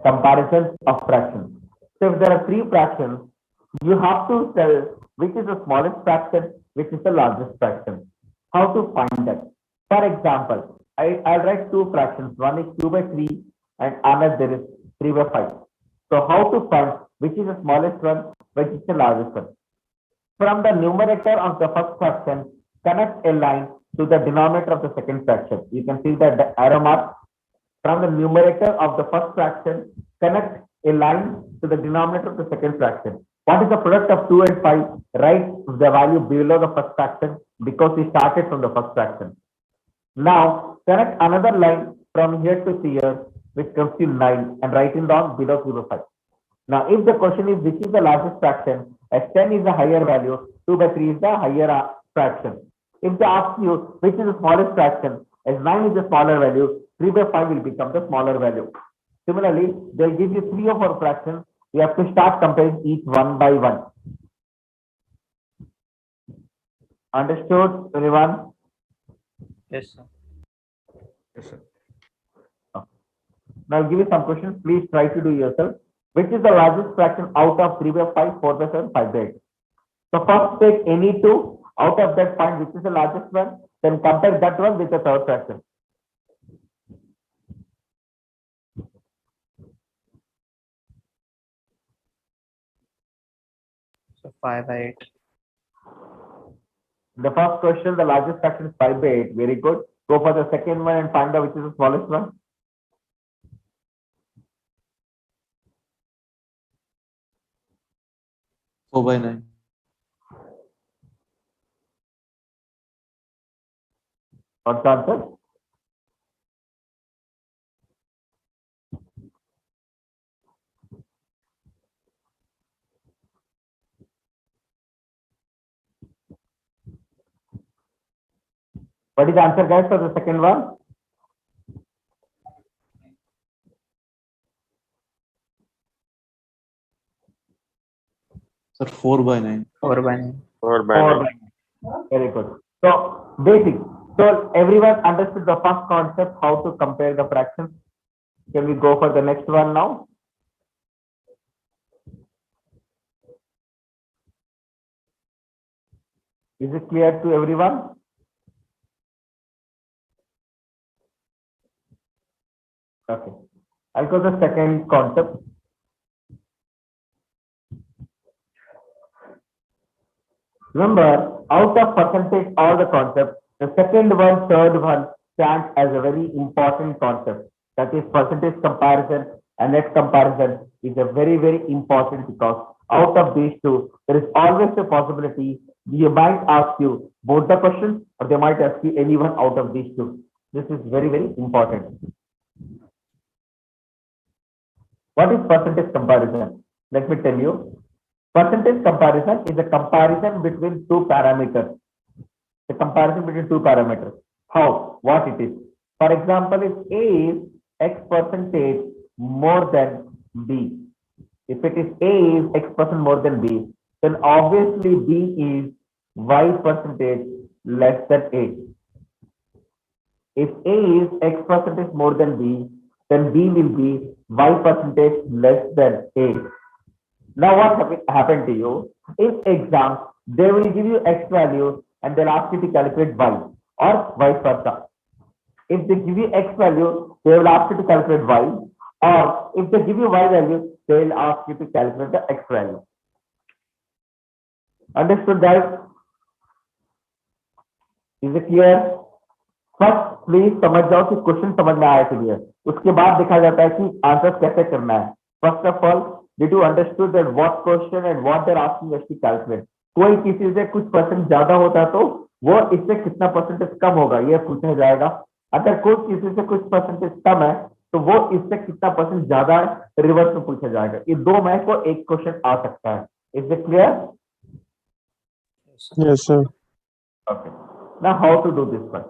Comparisons of fractions. So if there are three fractions, you have to tell which is the smallest fraction, which is the largest fraction. How to find that? For example, I'll write two fractions. One is 2 by 3 and another is 3 by 5. So how to find which is the smallest one, which is the largest one? From the numerator of the first fraction, connect a line to the denominator of the second fraction. You can see the arrow mark. From the numerator of the first fraction, connect a line to the denominator of the second fraction. What is the product of 2 and 5? Write the value below the first fraction because we started from the first fraction. Now, connect another line from here to here, which comes to 9, and write it down below 3 by 5. Now, if the question is which is the largest fraction, as 10 is the higher value, 2 by 3 is the higher fraction. If they ask you which is the smallest fraction, as 9 is the smaller value, 3 by 5 will become the smaller value. Similarly, they'll give you 3 or 4 fractions. You have to start comparing each one by one. Understood, everyone? Yes, sir. Yes, sir. Now, I'll give you some questions. Please try to do yourself. Which is the largest fraction out of 3 by 5, 4 by 7, 5 by 8? So first take any two out of that, find which is the largest one, then compare that one with the third fraction. So 5 by 8. The first question, the largest fraction is 5 by 8. Very good. Go for the second one and find out which is the smallest one. Four by 9. What's the answer? What is the answer, guys, for the second one? Sir, 4 by 9. 4 by 9. 4 by 9. 4 by 9. Very good. So basic. So everyone understood the first concept, how to compare the fractions. Can we go for the next one now? Is it clear to everyone? Okay. I'll go to the second concept. Remember, out of percentage, all the concepts, the second one, third one stands as a very important concept. That is percentage comparison and net comparison is a very, very important because out of these two, there is always a possibility you might ask you both the questions or they might ask you any one out of these two. This is very, very important. What is percentage comparison? Let me tell you. Percentage comparison is a comparison between two parameters. The comparison between two parameters. How? What it is? For example, if A is X percentage more than B. If it is A is X percent more than B, then obviously B is Y percentage less than A. If A is X percentage more than B, then B will be Y percentage less than A. Now what happened to you? In exam, they will give you X value and they'll ask you to calculate Y or vice versa. If they give you X value, they will ask you to calculate Y, or if they give you Y value, they will ask you to calculate the X value. Understood, guys? Is it clear? First, please समझ जाओ कि question समझ में आया clear, उसके बाद देखा जाता है कि आंसर कैसे करना है. First of all, did you understood that what question and what they are asking us to calculate. कोई किसी से कुछ परसेंट ज्यादा होता है तो वो इससे कितना परसेंटेज कम होगा ये पूछा जाएगा. अगर कोई किसी से कुछ परसेंटेज कम है तो वो इससे कितना परसेंट ज्यादा है रिवर्स में पूछा जाएगा. ये दो में को एक क्वेश्चन आ सकता है. Is it clear? Yes, sir. Okay. Now how to do this one?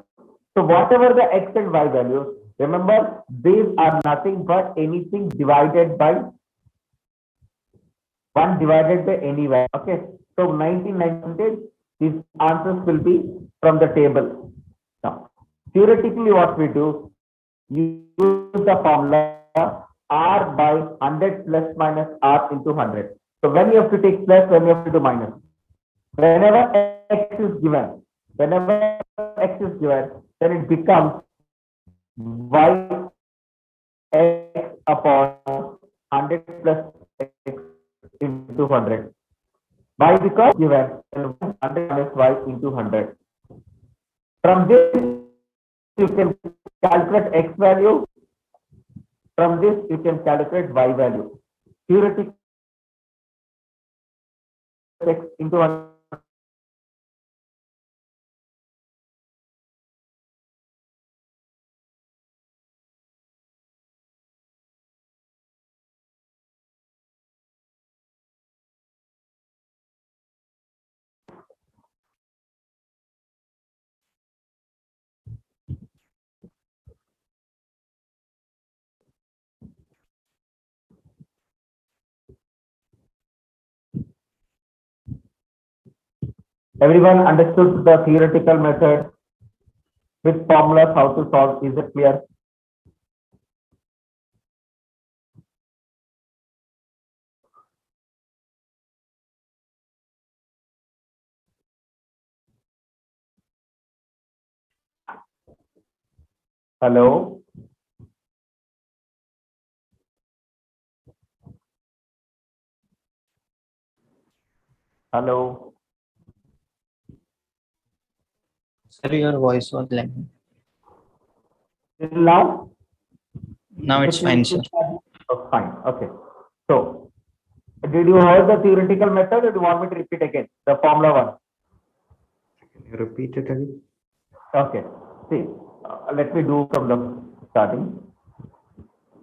So whatever the x and y values, remember these are nothing but anything divided by 1 divided by any value. Okay. So 1990, these answers will be from the table. Now, theoretically what we do, you use the formula r by 100 plus minus r into 100. So when you have to take plus, when you have to do minus. Whenever x is given, then it becomes y x upon 100 plus x into 100. Why? Because given 100 minus y into 100. From this, you can calculate x value. From this, you can calculate y value. Theoretically, x into 100. Everyone understood the theoretical method with formulas how to solve? Is it clear? Hello? Hello? Sir, your voice was lagging. Till now? Now it's fine, sir. Oh, fine. Okay. So, did you hear the theoretical method or do you want me to repeat again? The formula one. Can you repeat it again? Okay. See, let me do from the starting.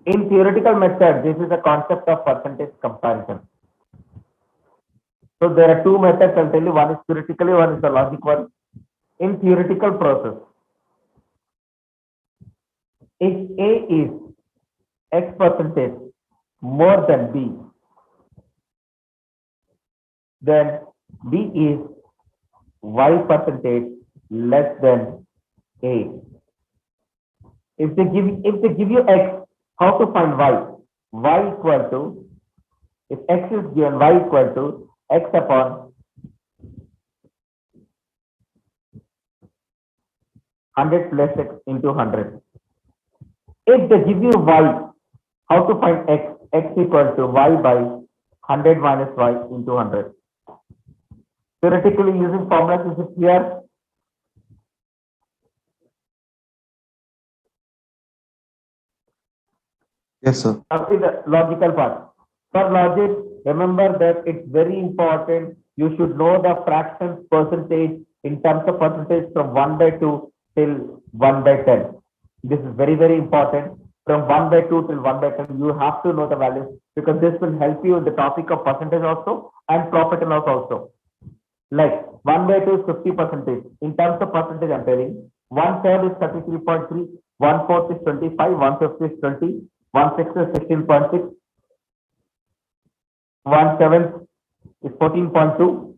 In theoretical method, this is a concept of percentage comparison. So there are two methods I'll tell you. One is theoretically, one is the logic one. In theoretical process, if A is X percentage more than B, then B is Y percentage less than A. If they give you X, how to find Y? Y equal to, if X is given, Y equal to X upon 100 plus X into 100. If they give you Y, how to find X? X equal to Y by 100 minus Y into 100. Theoretically using formulas, is it clear? Yes, sir. Now see the logical part. For logic, remember that it's very important. You should know the fractions percentage in terms of percentage from 1 by 2 till 1 by 10. This is very, very important. From 1 by 2 till 1 by 10, you have to know the values because this will help you in the topic of percentage also and profit and loss also. Like 1 by 2 is 50 percentage. In terms of percentage, I'm telling 1/3 is 33.3, 1/4 is 25, 1/5 is 20, 1/6 is 16.6, 1/7 is 14.2,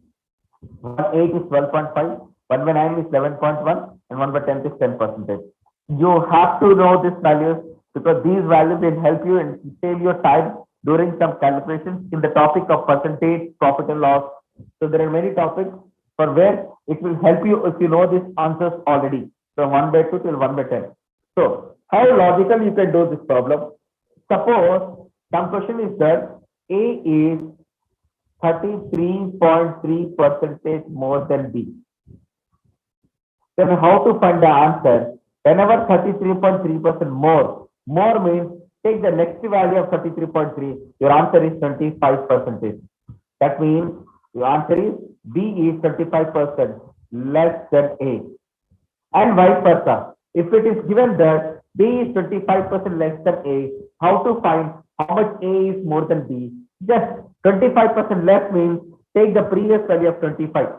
1/8 is 12.5, 1/9 is 11.1, and 1/10 is 10 percentage. You have to know these values because these values will help you and save your time during some calculations in the topic of percentage, profit and loss. So there are many topics for where it will help you if you know these answers already from 1 by 2 till 1 by 10. So how logical you can do this problem? Suppose some question is that A is 33.3 percentage more than B. Then how to find the answer? Whenever 33.3% more means take the next value of 33.3, your answer is 25 percentage. That means your answer is B is 25% less than A. And vice versa. If it is given that B is 25% less than A, how to find how much A is more than B? Just 25% less means take the previous value of 25.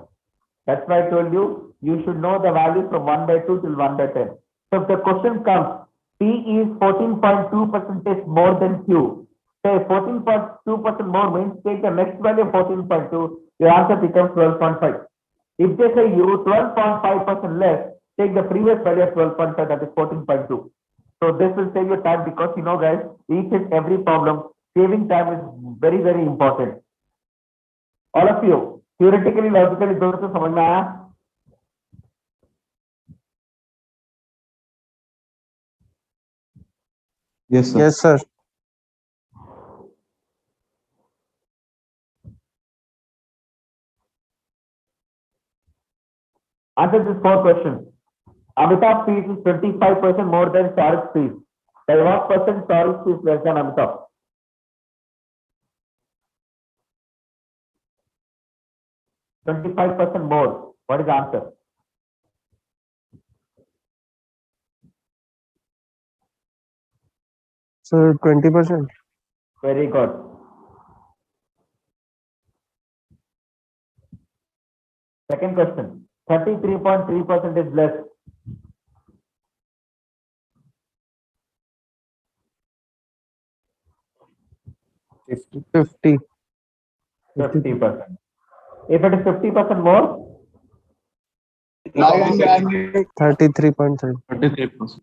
That's why I told you, you should know the value from 1 by 2 till 1 by 10. So if the question comes, P is 14.2% more than Q. Say 14.2% more means take the next value of 14.2, your answer becomes 12.5. If they say you 12.5% less, take the previous value of 12.5, that is 14.2. So this will save your time because you know guys, each and every problem, saving time is very, very important. All of you, theoretically, logically, दोनों तो समझ में आया? Yes, sir. Yes, sir. Answer this 4 questions. Amitabh fees is 25% more than Shahrukh's fees. By what percent Shahrukh's fees less than Amitabh? %25 more. What is the answer? Sir, 20%. Very good. Second question. 33.3% is less. 50. 50%. If it is 50% more, 33.3. 33%.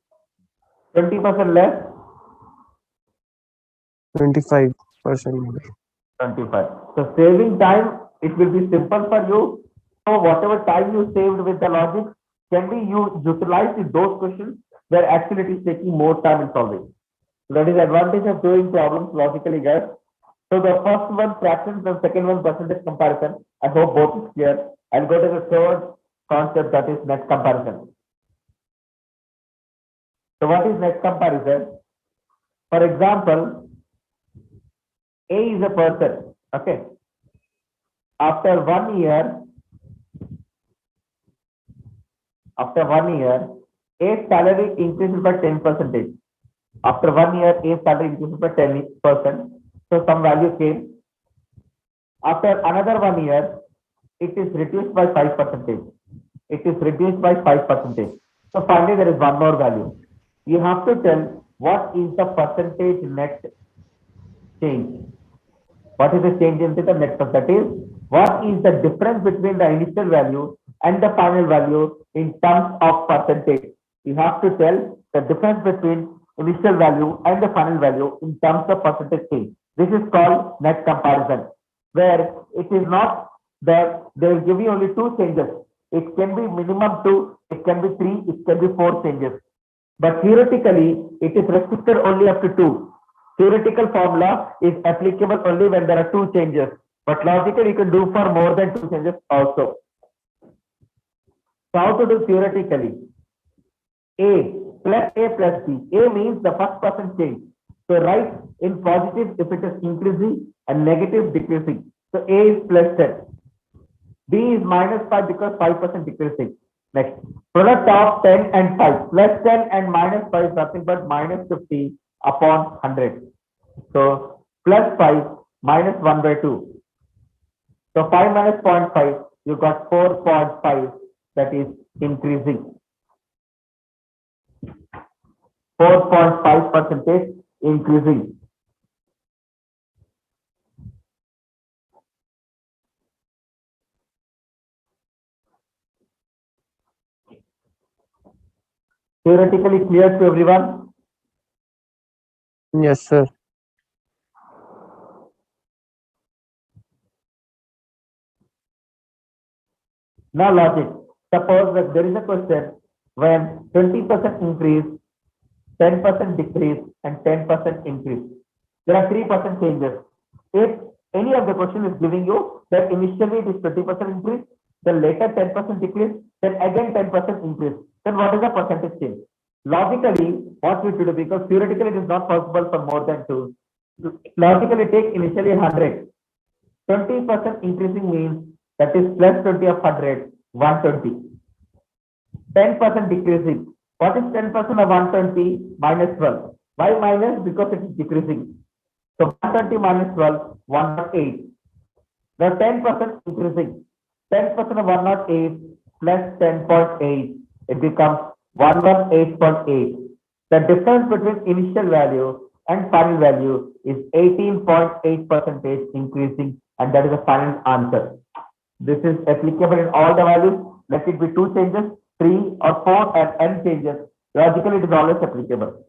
20% less, 25%. 25. So saving time, it will be simple for you. So whatever time you saved with the logic can be utilized in those questions where actually it is taking more time in solving. So that is the advantage of doing problems logically, guys. So the first one fractions, the second one percentage comparison. I hope both is clear. I'll go to the third concept, that is net comparison. So what is net comparison? For example, A is a person, okay? After 1 year, A's salary increases by 10%. After 1 year, A's salary increases by 10%. So some value came. After another 1 year, it is reduced by 5%. It is reduced by 5%. So finally, there is one more value. You have to tell what is the percentage net change. What is the change in the net percent? That is, what is the difference between the initial value and the final value in terms of percentage? You have to tell the difference between initial value and the final value in terms of percentage change. This is called net comparison, where it is not that they will give you only 2 changes. It can be minimum 2, it can be 3, it can be 4 changes. But theoretically, it is restricted only up to 2. Theoretical formula is applicable only when there are 2 changes. But logically, you can do for more than 2 changes also. So how to do theoretically? A plus A plus B. A means the first percent change. So write in positive if it is increasing and negative decreasing. So A is plus 10. B is minus 5 because 5% decreasing. Next, product of 10 and 5. Plus 10 and minus 5 is nothing but minus 50 upon 100. So plus 5 minus 1 by 2. So 5 minus 0.5, you got 4.5, that is increasing. 4.5% increasing. Theoretically clear to everyone? Yes, sir. Now logic. Suppose that there is a question when 20% increase, 10% decrease, and 10% increase. There are 3% changes. If any of the question is giving you that initially it is 20% increase, then later 10% decrease, then again 10% increase, then what is the percentage change? Logically, what we should do, because theoretically it is not possible for more than 2. Logically take initially 100. 20% increasing means that is plus 20 of 100, 120. 10% decreasing. What is 10% of 120? Minus 12. Why minus? Because it is decreasing. So 120 minus 12, 108. Now 10% increasing. 10% of 108 plus 10.8. It becomes 118.8. The difference between initial value and final value is 18.8% increasing, and that is the final answer. This is applicable in all the values. Let it be 2 changes, 3 or 4 and n changes. Logically, it is always applicable.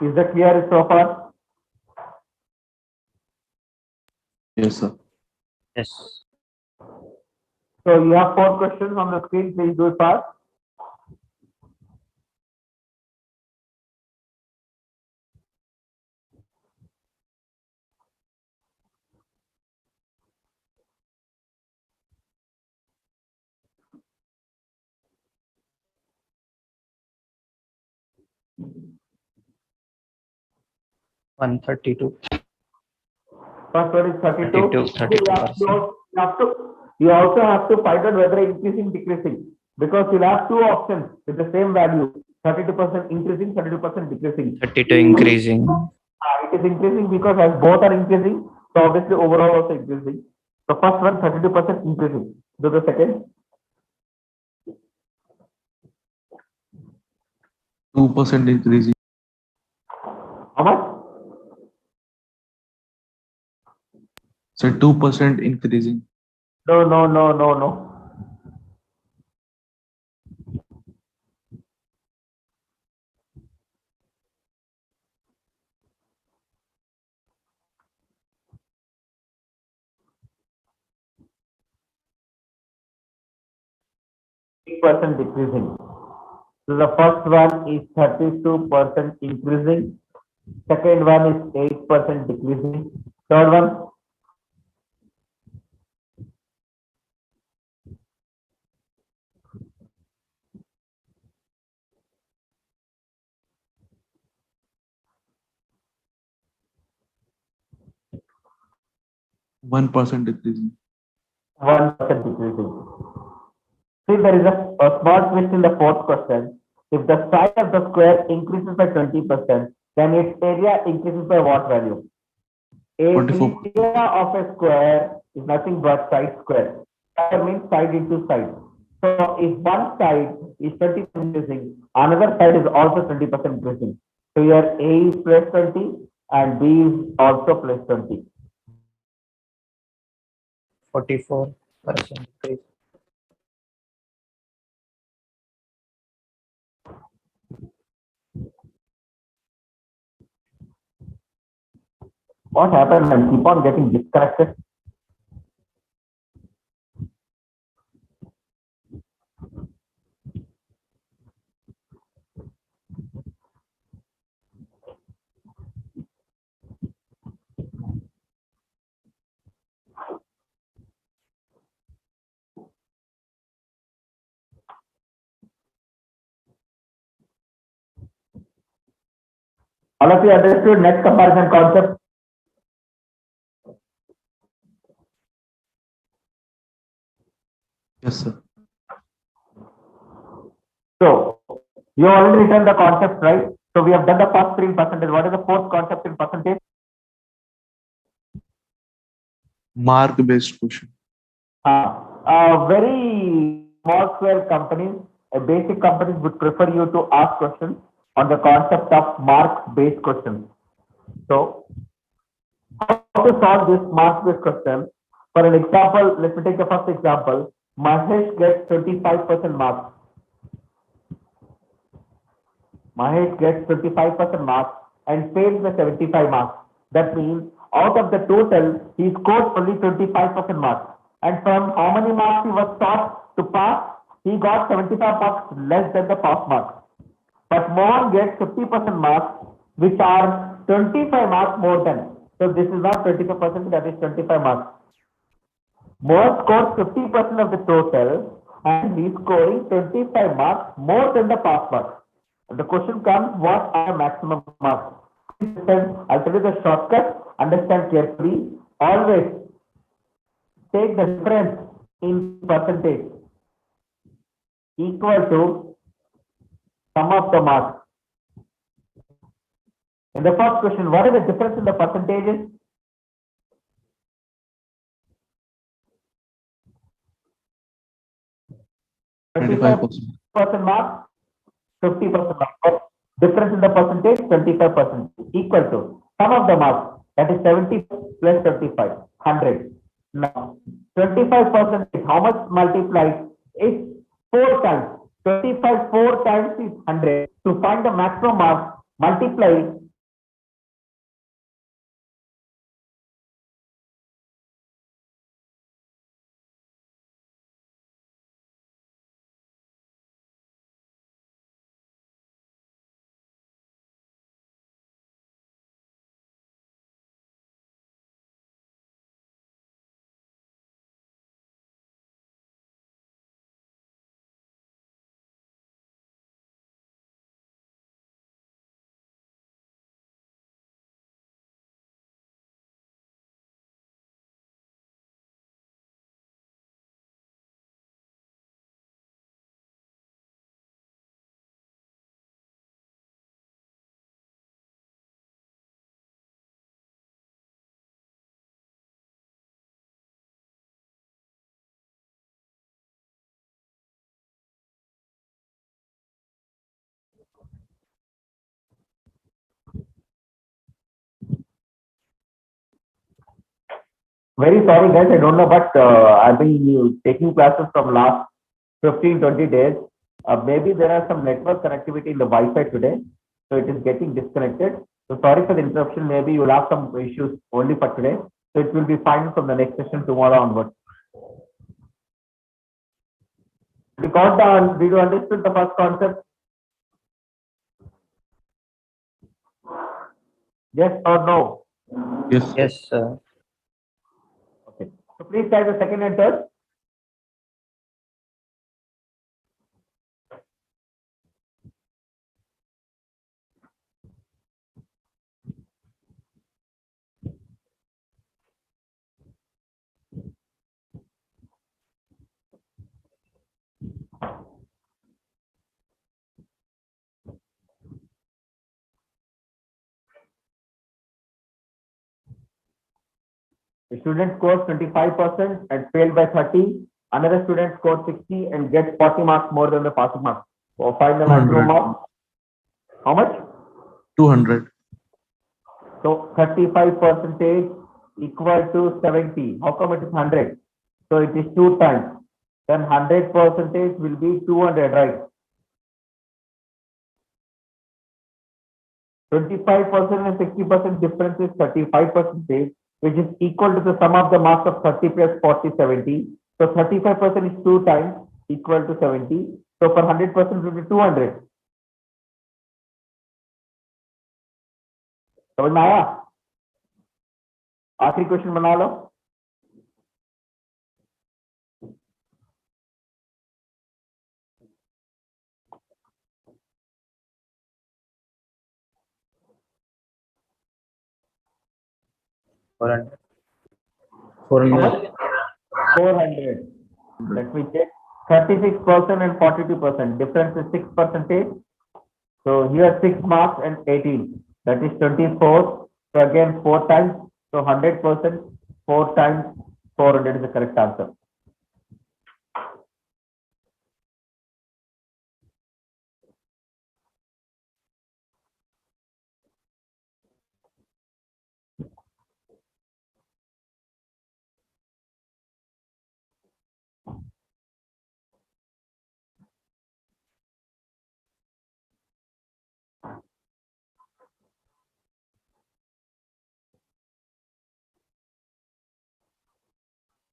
Is that clear so far? Yes, sir. Yes. So you have 4 questions on the screen. Please do it fast. One 32. First one is 32. 32%. You also have to find out whether increasing, decreasing, because you'll have 2 options with the same value: 32% increasing, 32% decreasing. 32 increasing. It is increasing because as both are increasing, so obviously overall also increasing. The first one, 32% increasing. Do the second. 2% increasing. How much? So 2% increasing. No, no, no, no, no. Percent decreasing. So the first one is 32% increasing. Second one is 8% decreasing. Third one, 1% decreasing. 1% decreasing. See, there is a small twist in the fourth question. If the size of the square increases by 20%, then its area increases by what value? 44. Area of a square is nothing but side square. That means side into side. So if one side is 20% increasing, another side is also 20% increasing. So your A is plus 20 and B is also plus 20. 44% increase. What happened? I keep on getting disconnected. All of you understood net comparison concept? Yes, sir. So you already written the concept, right? So we have done the first 3 in percentage. What is the fourth concept in percentage? Mark-based question. Very small scale companies, basic companies would prefer you to ask questions on the concept of mark-based questions. So, how to solve this mark-based question? For an example, let me take the first example. Mahesh gets 25% marks. Mahesh gets 25% marks and fails the 75 marks. That means out of the total, he scored only 25% marks. And from how many marks he was taught to pass, he got 75 marks less than the pass marks. But Mohan gets 50% marks, which are 25 marks more than. So this is not 25%, that is 25 marks. Mohan scores 50% of the total and he is scoring 25 marks more than the pass marks. The question comes, what are maximum marks? I'll tell you the shortcut, understand carefully. Always take the difference in percentage equal to sum of the marks. In the first question, what is the difference in the percentages? % marks, 50% marks. Difference in the percentage, 25%, equal to sum of the marks, that is 70 plus 35, 100. Now, 25% is how much multiplied? It's 4 times. 25 4 times is 100. To find the maximum marks, multiply Very sorry guys, I don't know, but I've been taking classes from last 15, 20 days. Maybe there are some network connectivity in the Wi-Fi today, so it is getting disconnected. So sorry for the interruption. Maybe you'll have some issues only for today. So it will be fine from the next session tomorrow onwards. We got down. Did you understood the first concept? Yes or no? Yes, sir. Yes, sir. Okay. So please try the second and third. A student scores 25% and failed by 30. Another student scores 60 and gets 40 marks more than the passing marks. So find the maximum 200. mark. How much? 200. So 35 percentage equal to 70. How come it is 100? So it is 2 times. Then 100 percentage will be 200, right? 25% and 60% difference is 35 percentage, which is equal to the sum of the marks of 30 plus 40, 70. So 35% is 2 times equal to 70. So for 100% will be 200. समझ में आया? आखिरी question बना लो. $400. 400. 400. Let me check. 36% and 42%. Difference is 6 percentage. So here 6 marks and 18. That is 24. So again 4 times. So 100%. 4 times 400 is the correct answer.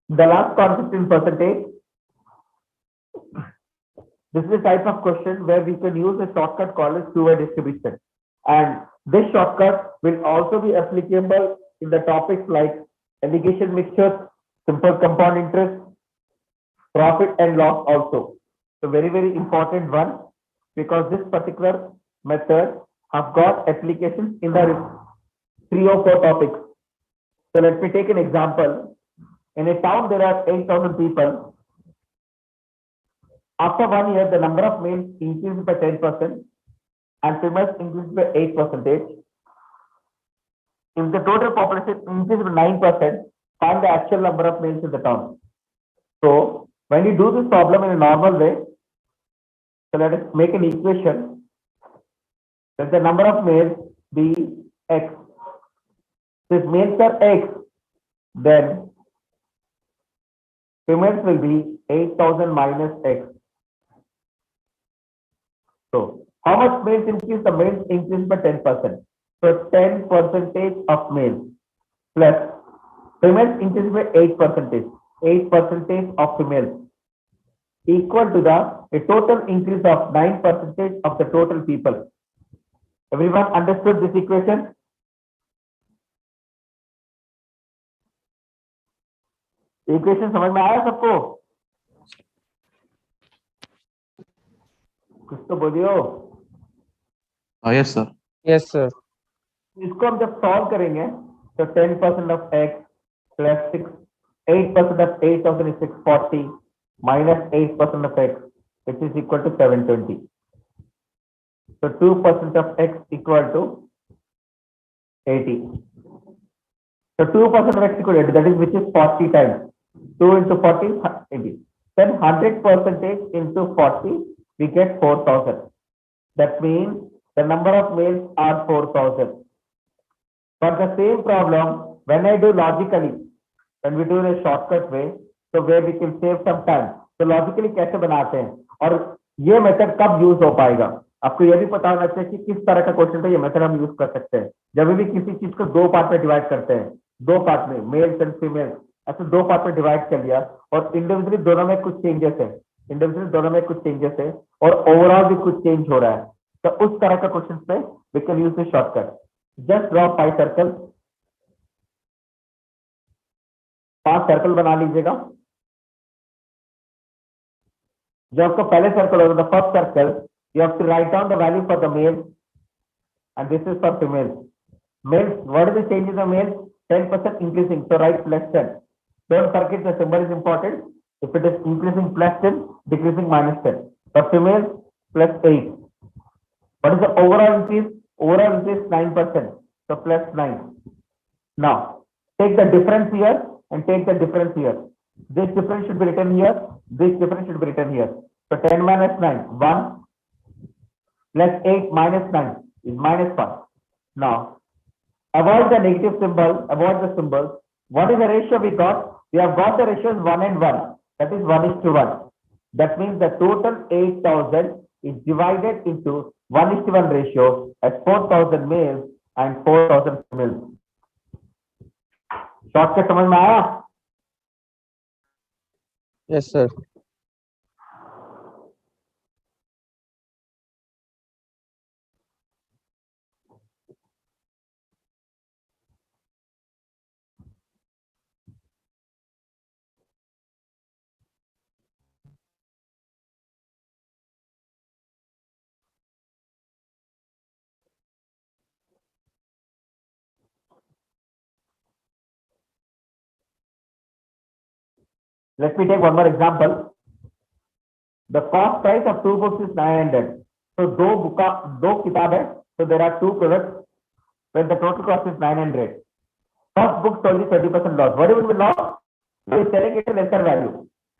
The last concept in percentage. This is a type of question where we can use a shortcut called as two-way distribution. And this shortcut will also be applicable in the topics like allocation mixtures, simple compound interest, profit and loss also. So very, very important one, because this particular method have got applications in the 3 or 4 topics. So let me take an example. In a town, there are 8,000 people. After 1 year, the number of males increased by 10% and females increased by 8%. If the total population increased by 9%, find the actual number of males in the town. So when you do this problem in a normal way, so let us make an equation. Let the number of males be X. If males are X, then females will be 8,000 minus X. So how much males increase? The males increase by 10%. So 10% of males plus females increase by 8%. 8% of females equal to a total increase of 9% of the total people. Everyone understood this equation? Equation समझ में आया सबको? कुछ तो बोलियो. Yes, sir. Yes, sir. इसको हम जब सॉल्व करेंगे तो 10% of x plus 6 8% of 8,000 is 640 minus 8% of x, which is equal to 720. So 2% of x equal to 80. So 2% of x equal to 80, that is which is 40 times. 2 into 40 is 80. Then 100% into 40, we get 4,000. That means the number of males are 4,000. For the same problem, when I do logically, and we do in a shortcut way, so where we can save some time. तो logically कैसे बनाते हैं और ये method कब use हो पाएगा, आपको ये भी पता होना चाहिए कि किस तरह का क्वेश्चन पे ये मेथड हम यूज कर सकते हैं। जब भी किसी चीज को दो पार्ट में डिवाइड करते हैं, दो पार्ट में मेल्स एंड फीमेल, ऐसे दो पार्ट में डिवाइड कर लिया और इंडिविजुअली दोनों में कुछ चेंजेस है, इंडिविजुअली दोनों में कुछ चेंजेस है और ओवरऑल भी कुछ चेंज हो रहा है, तो उस तरह का क्वेश्चन पे we can use this shortcut. Just draw 5 circle, 5 circle बना लीजिएगा। जो आपका पहले सर्कल होगा, the first circle, you have to write down the value for the male and this is for female. Male, what is the change in the male? 10% increasing, so write +10. Don't forget the symbol is important. If it is increasing +10, decreasing -10. For female, +8. What is the overall increase? Overall increase 9%, so +9. Now take the difference here and take the difference here. This difference should be written here, this difference should be written here. So 10 minus 9, 1, plus 8 minus 9 is -1. Now avoid the negative symbol, avoid the symbols. What is the ratio we got? We have got the ratios 1 and 1, that is 1:1. That means the total 8,000 is divided into 1:1 ratio as 4,000 males and 4,000 females. Shortcut समझ में आया? Yes, sir. Let me take one more example. The cost price of 2 books is 900. So दो किताब है, so there are 2 products when the total cost is 900. First book sold is 20% loss. What will be loss? We are selling it at lesser value.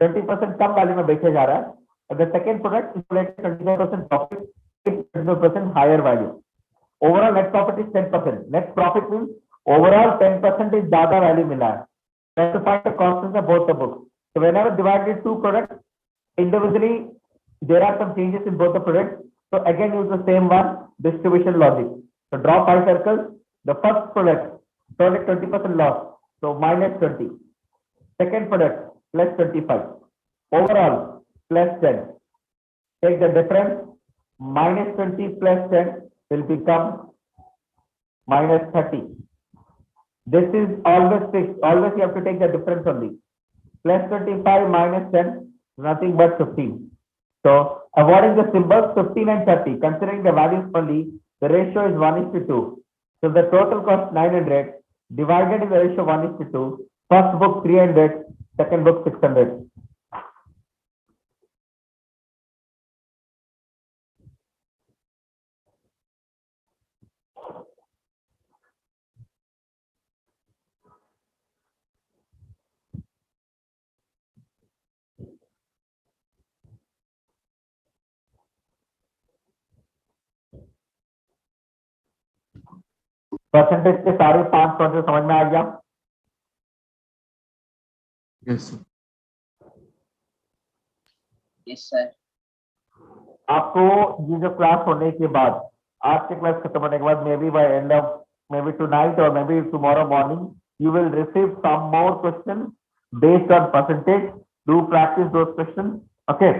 20% come value में बेचा जा रहा है. And the second product is sold at 25% profit, 25% higher value. Overall net profit is 10%. Net profit means overall 10% is ज्यादा value मिला है. Try to find the cost of both the books. So whenever divided 2 products individually, there are some changes in both the products. So again use the same one, distribution logic. So draw 5 circles. The first product sold at 20% loss, so -20. Second product +25. Overall +10. Take the difference. -20 + 10 will become -30. This is always fixed. Always you have to take the difference only. +25 - 10, nothing but 15. So avoiding the symbols 15 and 30, considering the values only, the ratio is 1:2. So the total cost 900 divided in the ratio 1:2. First book 300, second book 600. Percentage के सारे 5 percent समझ में आ गया? Yes, sir. Yes, sir. आपको ये जो class होने के बाद, आज के क्लास खत्म होने के बाद, maybe by end of maybe tonight और maybe tomorrow morning, you will receive some more questions based on percentage. Do practice those questions. Okay.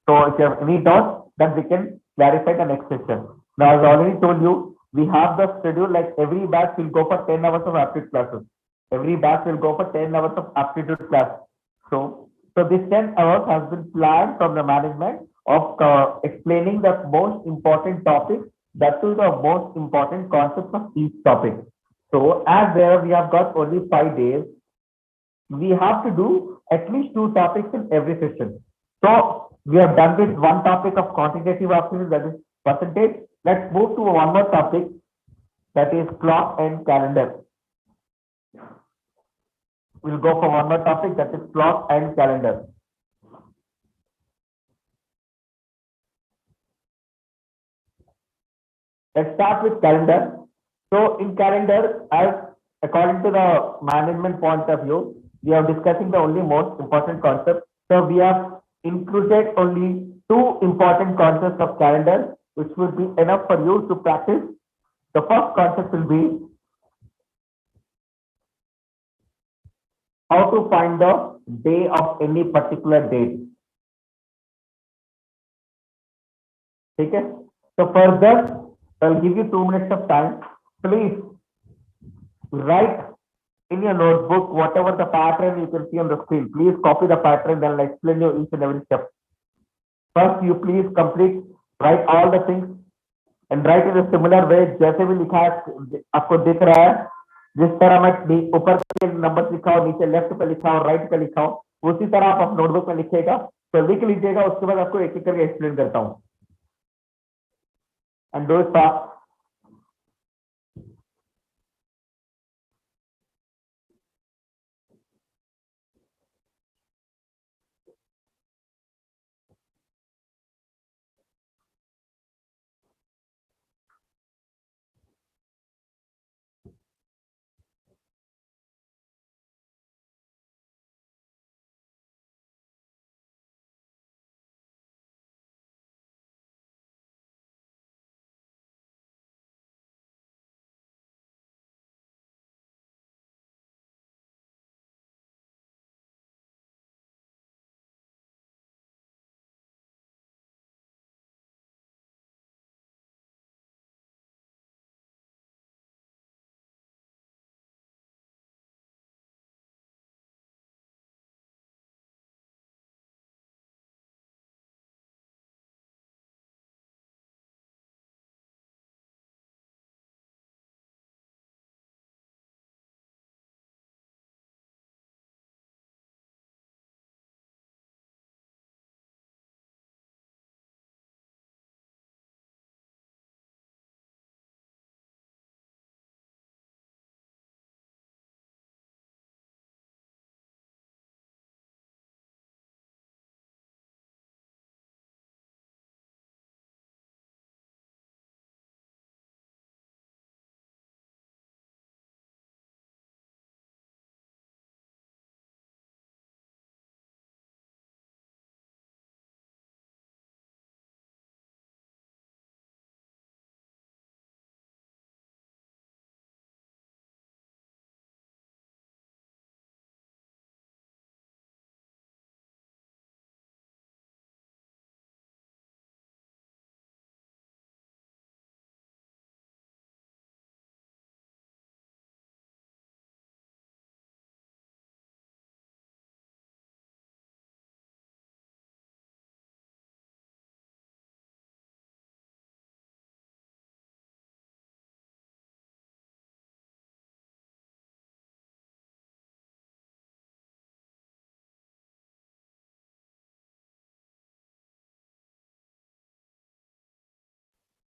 So if you have any doubts, then we can clarify the next session. Now, as I already told you, we have the schedule like every batch will go for 10 hours of aptitude classes. Every batch will go for 10 hours of aptitude class. So this 10 hours has been planned from the management of explaining the most important topics, that is the most important concepts of each topic. So as there we have got only 5 days, we have to do at least 2 topics in every session. So we have done with one topic of quantitative aptitude, that is percentage. Let's move to one more topic, that is clock and calendar. We'll go for one more topic, that is clock and calendar. Let's start with calendar. So in calendar, as according to the management point of view, We are discussing the only most important concept. So we have included only two important concepts of calendar, which will be enough for you to practice. The first concept will be how to find the day of any particular date. Okay? So for that, I'll give you 2 minutes of time. Please write in your notebook whatever the pattern you can see on the screen. Please copy the pattern, then I'll explain you each and every step. First, you please complete, write all the things and write in a similar way. जैसे भी लिखा है आपको दिख रहा है, जिस तरह मैं ऊपर के नंबर लिखा हो, नीचे लेफ्ट पे लिखा हो, राइट पे लिखा हो, उसी तरह आप अपने नोटबुक में लिखिएगा, तो लिख लीजिएगा, उसके बाद आपको एक एक करके एक्सप्लेन करता हूँ. And do it fast.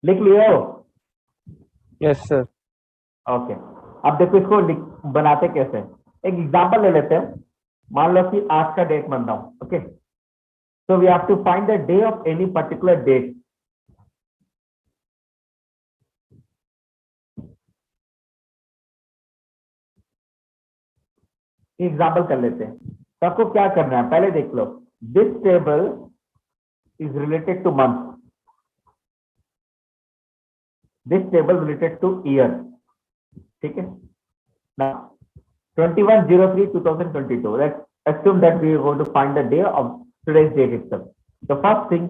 लिख लियो. Yes, sir. ओके, अब देखो इसको बनाते कैसे. एक एग्जांपल ले लेते हैं. मान लो कि आज का डेट मान रहा हूं. Okay, so we have to find the day of any particular date. Example कर लेते हैं. तो आपको क्या करना है, पहले देख लो. This table is related to month. This table related to year. ठीक है. Now 21/03/2022. Let's assume that we are going to find the day of today's date itself. The first thing,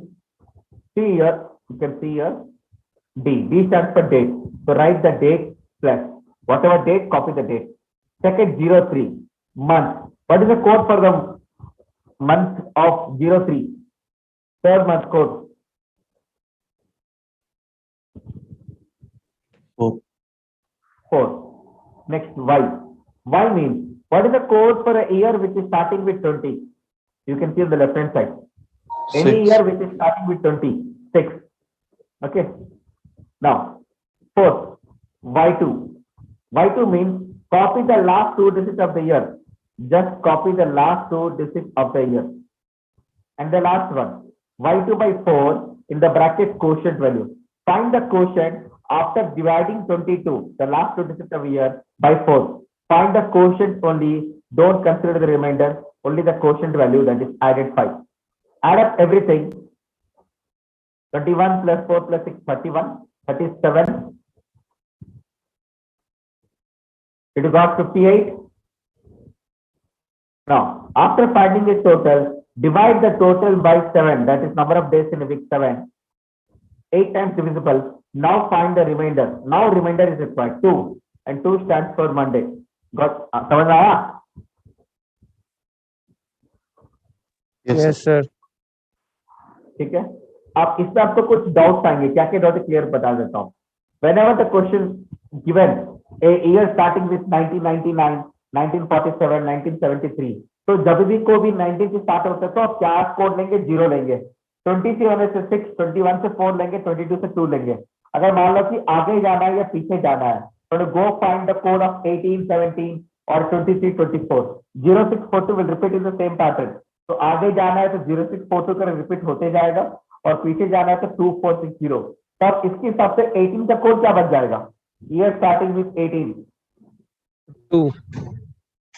see here, you can see here D. D stands for date. So write the date plus whatever date, copy the date. Second, 03 month. What is the code for the month of 03? Third month code. 4. 4. Next, Y. Y means, what is the code for a year which is starting with 20? You can see on the left hand side. Any 6. year which is starting with 20. 6. Okay. Now, fourth, Y2. Y2 means copy the last 2 digits of the year. Just copy the last 2 digits of the year. And the last one, Y2 by 4 in the bracket quotient value. Find the quotient after dividing 22, the last 2 digits of the year, by 4. Find the quotient only Don't consider the remainder, only the quotient value, that is added 5. Add up everything. 21 plus 4 plus 6, 31, 37. It got 58. Now, after finding the total, divide the total by 7, that is number of days in a week 7. 8 times divisible. Now find the remainder. Now remainder is required 2, and 2 stands for Monday. Got समझ आया? Yes, Yes, sir. sir. ठीक है, आप इसमें आपको कुछ doubts आएंगे, क्या क्या डाउट क्लियर बता देता हूँ. Whenever the question given a year starting with 1999, 1947, 1973, तो जब भी कोई भी 19 से स्टार्ट होता है तो आप क्या कोड लेंगे? 0 लेंगे. 20 से होने से 6, 21 से 4 लेंगे, 22 से 2 लेंगे. अगर मान लो कि आगे जाना है या पीछे जाना है, तो go find the code of 18, 17 और 23, 24. 0642 will repeat in the same pattern. तो आगे जाना है तो 0642 का रिपीट होते जाएगा, और पीछे जाना है तो 2460. तो अब इसके हिसाब से 18 का कोड क्या बन जाएगा? ईयर स्टार्टिंग विथ 18, 2,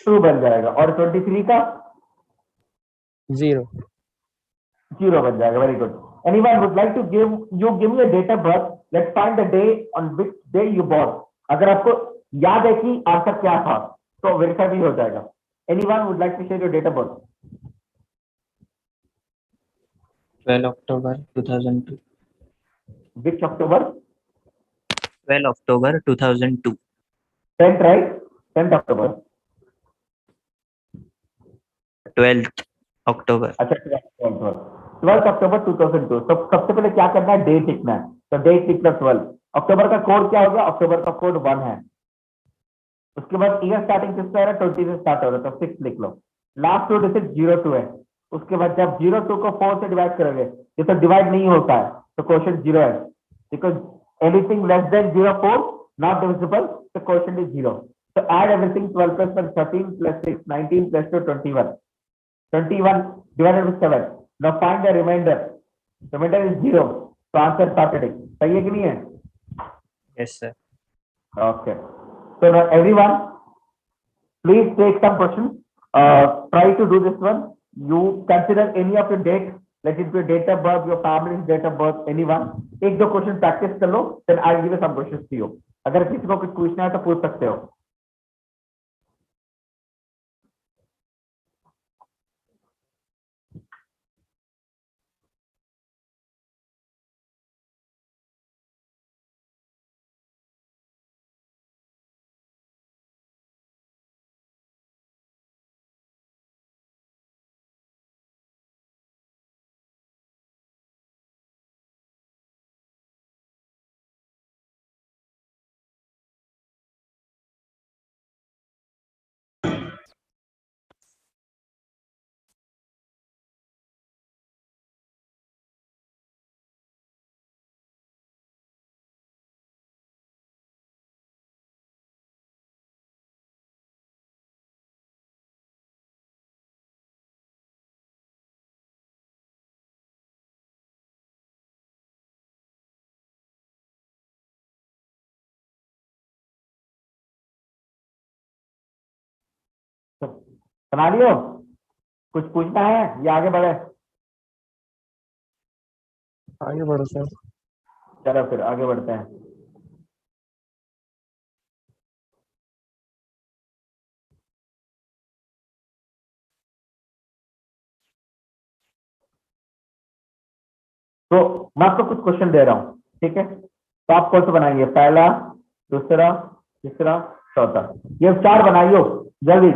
2 बन जाएगा, और 23 का 0. 0 बन जाएगा. Very good. Anyone would like to give me a date of birth? Let's find the day on which day you born. अगर आपको याद है कि आंसर क्या था तो वेरीफाई भी हो जाएगा. Anyone would like to share your date of birth? 12 October 2002. Which October? 12 October 2002. 10th, right? 10th October. 12th October. अच्छा, 12 अक्टूबर 2002. तो सबसे पहले क्या करना है? डेट लिखना है. तो डेट लिख लो 12. अक्टूबर का कोड क्या होगा? अक्टूबर का कोड 1 है. उसके बाद ईयर स्टार्टिंग किससे है? 20 से स्टार्ट हो रहा है, तो 6 लिख लो. लास्ट 2 डिजिट 02 है. उसके बाद जब 02 को 4 से डिवाइड करोगे, ये तो डिवाइड नहीं होता है, तो क्वेश्चन 0 है. Because anything less than 04 not divisible, तो क्वेश्चन इज 0. तो add everything. 12 plus 1 13 plus 6 19 plus 2 21. 21 divided with 7. Now find the remainder. Remainder is 0. So answer Saturday. सही है कि नहीं है? Yes, sir. Okay. So now everyone, please take some questions. Try to do this one. You consider any of your date. Let it be your date of birth, your family's date of birth, anyone. एक दो question practice कर लो. Then I'll give you some questions to you. अगर किसी को कुछ पूछना है तो पूछ सकते हो. बना लियो? कुछ पूछना है या आगे बढ़े? आगे बढ़ो सर. चलो फिर आगे बढ़ते हैं. तो मैं आपको कुछ क्वेश्चन दे रहा हूं, ठीक है? तो आप कौन सा बनाएंगे? पहला, दूसरा, तीसरा, चौथा. ये 4 बनाइयो जल्दी.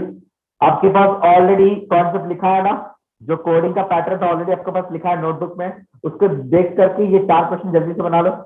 आपके पास ऑलरेडी कॉन्सेप्ट लिखा है ना? जो कोडिंग का पैटर्न था ऑलरेडी आपके पास लिखा है नोटबुक में. उसको देख करके ये 4 क्वेश्चन जल्दी से बना लो.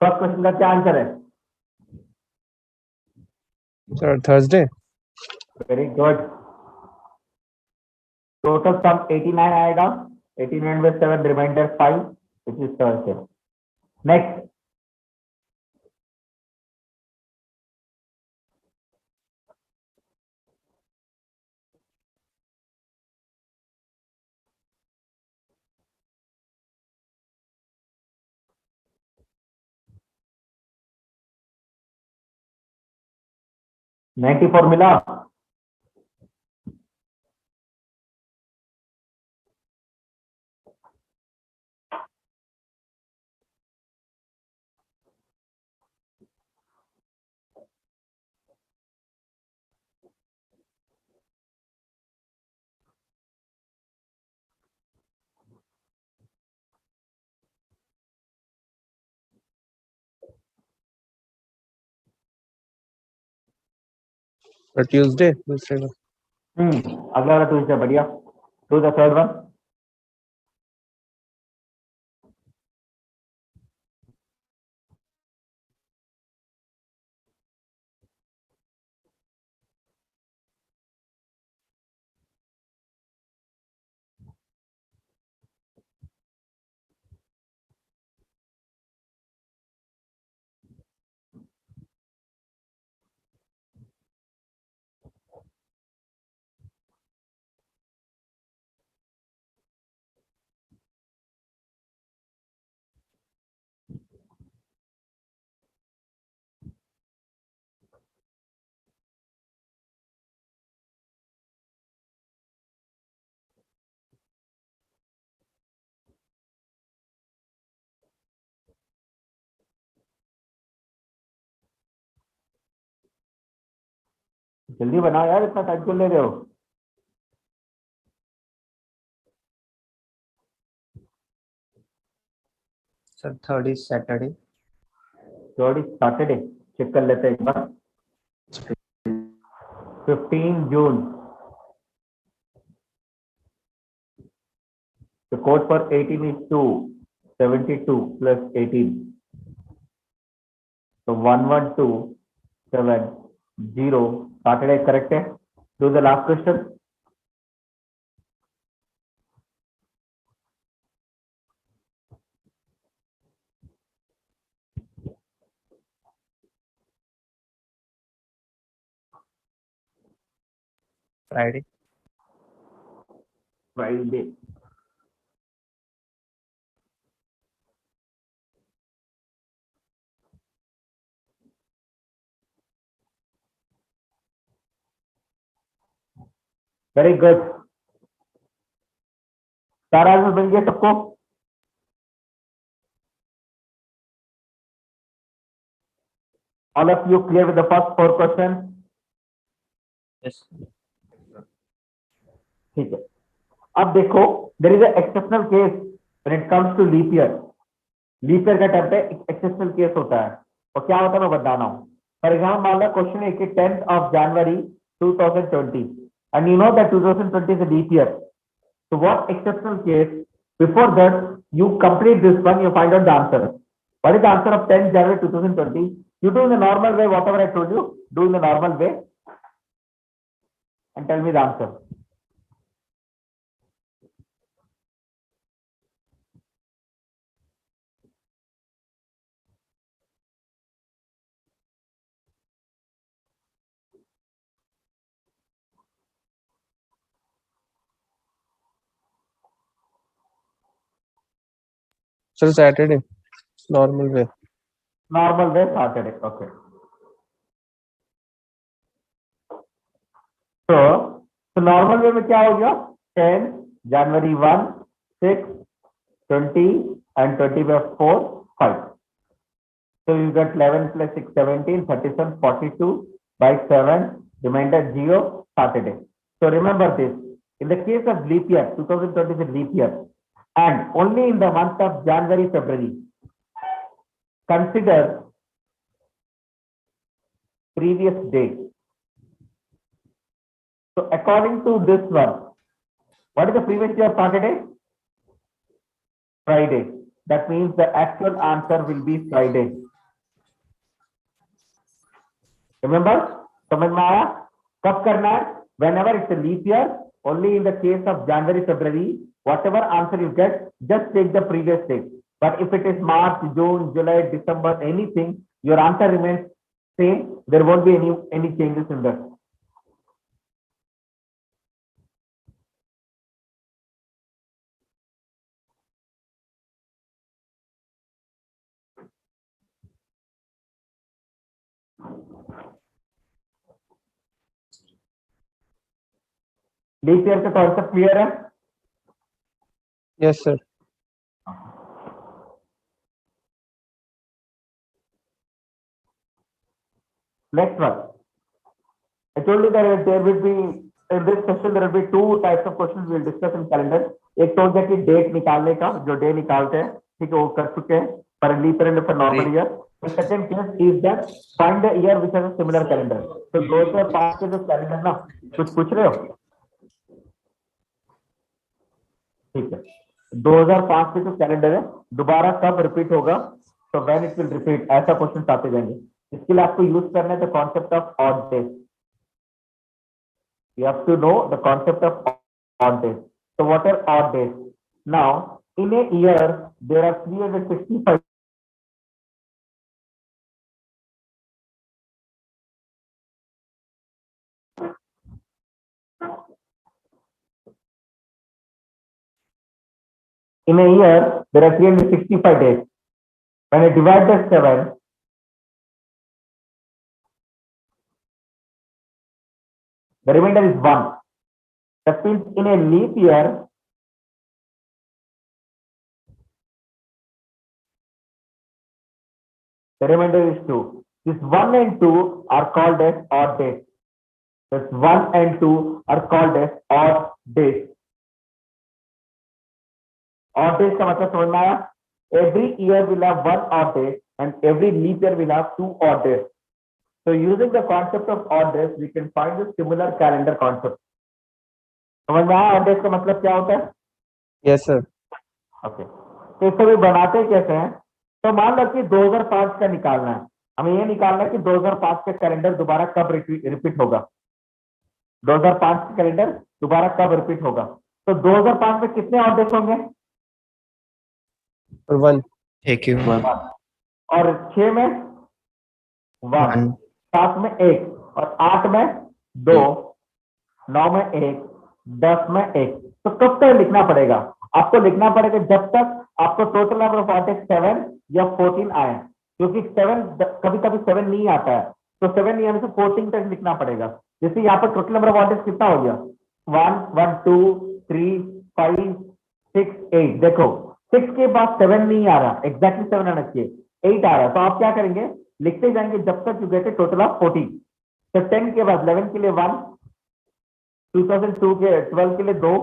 फर्स्ट क्वेश्चन का क्या आंसर है? Sir, Thursday. Very good. Total sum 89 आएगा, 89 में 7 remainder 5 which is Thursday. Next, ninety four मिला। Or Tuesday. दूसरे का. अगला वाला ट्यूजडे, बढ़िया। To the third one. जल्दी बनाओ यार, इतना टाइम क्यों ले रहे हो? Sir, third is Saturday. Third is Saturday, check कर लेते हैं एक बार। 15 June. The code for 18 is 2, 72 plus 18. So 11270 Saturday, correct है? Do the last question. Friday. Friday. Very good. सारा आंसर बन गया सबको? All of you clear with the first 4 questions? Yes. ठीक है। अब देखो, there is a exceptional case when it comes to leap year. Leap year का time पे एक्सेप्शनल केस होता है, और क्या होता है मैं बता रहा हूँ। फॉर एग्जाम्पल मान लो क्वेश्चन है कि 10th of January 2020 and you know that 2020 is a leap year. So what exceptional case, before that you complete this one, you find out the answer. What is the answer of 10th January 2020? You do in the normal way, whatever I told you, do in the normal way and tell me the answer. Sir, Saturday. Normal way. Normal way, Saturday. Okay. So normal way में क्या हो गया? 10 January 1, 6, 20 and 20 by 4, 5. So you get 11 plus 6, 17, 37, 42 by 7, remainder 0, Saturday. So remember this, in the case of leap year, 2020 is a leap year, and only in the month of January, February, consider previous date. So according to this one, what is the previous year Saturday? Friday. That means the actual answer will be Friday. Remember, समझ में आया? कब करना है? whenever it's a leap year, only in the case of January, February, whatever answer you get, just take the previous date. But if it is March, June, July, December, anything, your answer remains same. There won't be any changes in that. Leap year का concept clear है? Yes, sir. Next one. I told you that there will be in this session there will be two types of questions we will discuss in calendar. एक तो हो गया कि date निकालने का, जो डे निकालते हैं, ठीक है, वो कर चुके हैं for leap year and for normal year. The second case is that find the year which has a similar calendar. तो 2005 के जो कैलेंडर ना, कुछ पूछ रहे हो? ठीक है, 2005 के जो कैलेंडर है दोबारा कब रिपीट होगा, तो when it will repeat, ऐसा क्वेश्चन आते जाएंगे. इसके लिए आपको यूज करना है the concept of odd days. You have to know the concept of odd days. So what are odd days? Now, in a year, there are 365. In a year, there are 365 days. When I divide the 7, the remainder is 1. That means in a leap year, the remainder is 2. This 1 and 2 are called as odd days. This 1 and 2 are called as odd days. Odd days का मतलब समझ में आया? Every year will have one odd day and every leap year will have 2 odd days. So using the concept of odd days, we can find the similar calendar concept. समझ में आया? odd days का मतलब क्या होता है? Yes, sir. Okay, तो इसको भी बनाते कैसे हैं? तो मान लो कि 2005 का निकालना है, हमें ये निकालना है कि 2005 का कैलेंडर दोबारा कब रिपीट होगा. 2005 का कैलेंडर दोबारा कब रिपीट होगा? तो 2005 में कितने ऑड डेज होंगे? For one. एक ही हुआ। और 6 में 1, 7 में 1, और 8 में 2, 9 में 1, 10 में 1. तो कब तक लिखना पड़ेगा? आपको लिखना पड़ेगा जब तक आपको total number of odd days 7 या 14 आए, क्योंकि 7 कभी कभी 7 नहीं आता है, तो 7 नहीं आने से 14 तक लिखना पड़ेगा. जैसे यहाँ पर total number of odd days कितना हो गया? 1, 1, 2, 3, 5, 6, 8. देखो 6 के बाद 7 नहीं आ रहा, एग्जैक्टली 7 आना चाहिए, 8 आ रहा. तो आप क्या करेंगे? लिखते जाएंगे जब तक you get A total of 14. तो 10 के बाद 11 के लिए 1, 2002 के 12 के लिए 2,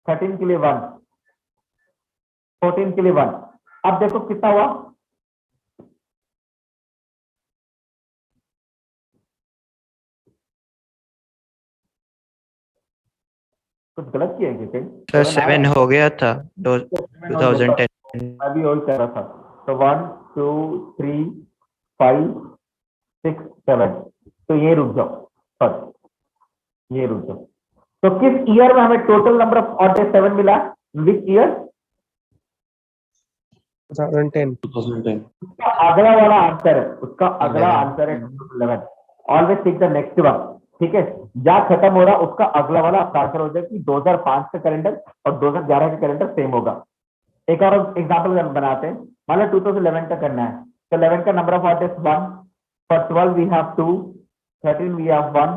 13 के लिए 1, 14 के लिए 1. अब देखो कितना हुआ? कुछ गलत किया है क्या? सर 7 हो गया था 2010। अभी वही कह रहा था. तो 1, 2, 3, 5, 6, 7. तो ये रुक जाओ, सॉरी ये रुक जाओ. तो किस ईयर में हमें total number of odd days 7 मिला? Which year? 2010. 2010. उसका अगला वाला आंसर है, उसका अगला आंसर है 2011. Always take the next one. ठीक है, जहां खत्म हो रहा उसका अगला वाला आंसर हो जाए कि 2005 का कैलेंडर और 2011 का कैलेंडर सेम होगा. एक और एग्जांपल बनाते हैं. मान लो 2011 का करना है, तो 11 का number of odd days 1, for 12 we have 2, 13 we have 1,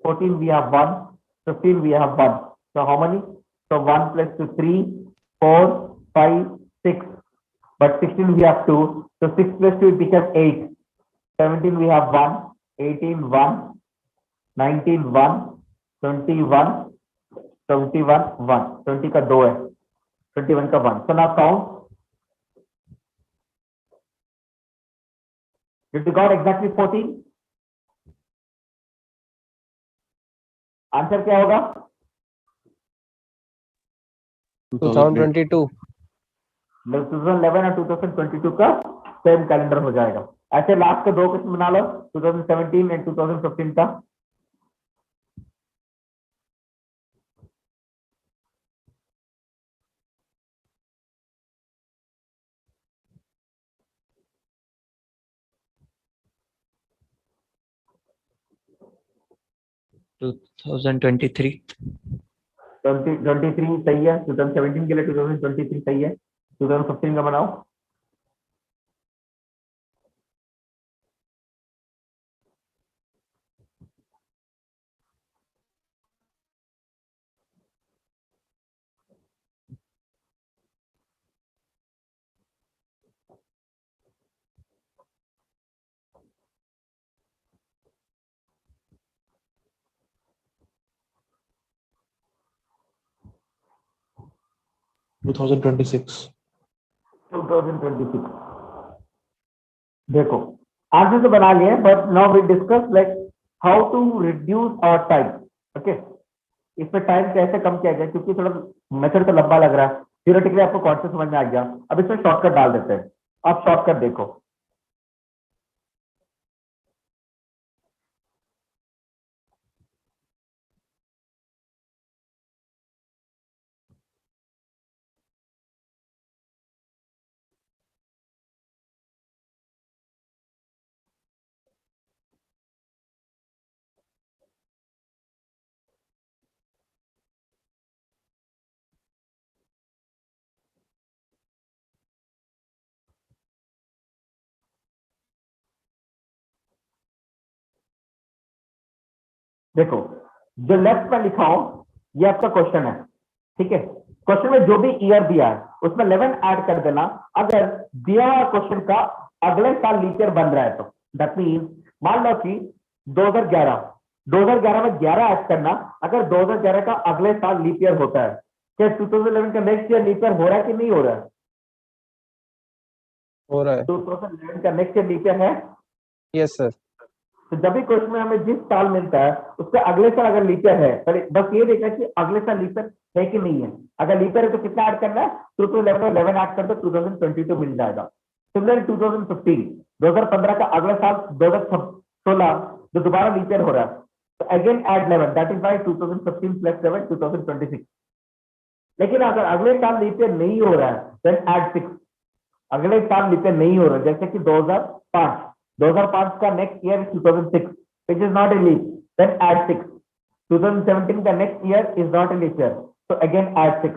14 we have 1, 15 we have 1. So how many? So 1 plus 2, 3, 4, 5, 6. But 16 we have 2. So 6 plus 2 it becomes 8. 17 we have 1, 18 1, 19 1, 21, 21 1. 20 का 2 है, 21 का 1. So now count. Did you got exactly 14? Answer क्या होगा? 2022. 2011 और 2022 का same calendar हो जाएगा. ऐसे लास्ट के 2 क्वेश्चन बना लो. 2017 एंड 2015 का? टू 2023 2023 सही है, 2017 के लिए 2023 सही है, 2015 का बनाओ। टू 2026 2026 देखो आंसर तो बना लिए, but now we discuss like how to reduce our time. Okay, इसमें टाइम कैसे कम किया जाए, क्योंकि थोड़ा मेथड तो लंबा लग रहा है, थियोरेटिकली आपको कॉन्सेप्ट समझ में आ गया। अब इसमें शॉर्टकट डाल देते हैं। आप शॉर्टकट देखो, देखो जो लेफ्ट में लिखा हो ये आपका क्वेश्चन है, ठीक है। क्वेश्चन में जो भी ईयर दिया है उसमें 11 ऐड कर देना, अगर दिया हुआ क्वेश्चन का अगले साल लीप ईयर बन रहा है तो। दैट मीन मान लो कि 2011 में 11 ऐड करना, अगर 2011 का अगले साल लीप ईयर होता है, क्या 2011 का नेक्स्ट ईयर लीप ईयर हो रहा है कि नहीं हो रहा है? हो रहा है। 2011 का नेक्स्ट ईयर लीप ईयर है। Yes sir. तो जब भी क्वेश्चन में हमें जिस साल मिलता है उसके अगले साल अगर लीप ईयर है, बस ये देखना कि अगले साल लीप ईयर है कि नहीं है। अगर लीप ईयर है तो कितना ऐड करना है, 2011 ऐड कर दो, 2022 मिल जाएगा। सिमिलर 2015 2015 का अगला साल 2016 जो दोबारा लीप ईयर हो रहा है, तो again add 11, that is why 2015 plus 11 2026। लेकिन अगर अगले साल लीप ईयर नहीं हो रहा है देन ऐड 6। अगले साल लीप ईयर नहीं हो रहा है, जैसे कि 2005 का next year 2006 which is not a leap, then add 6. 2017 का next year is not a leap year, so again add 6.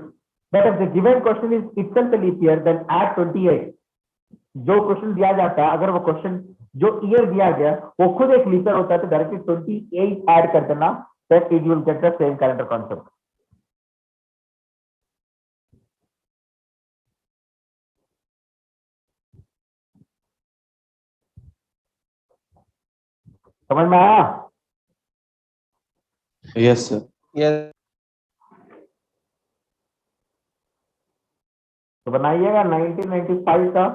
But if the given question is itself a leap year, then add 28. जो question दिया जाता है, अगर वो question जो year दिया गया वो खुद एक लीप ईयर होता है, तो डायरेक्टली 28 ऐड कर देना, then it will get the same calendar concept. समझ में आया? Yes sir. यस तो बनाइएगा 1995 का,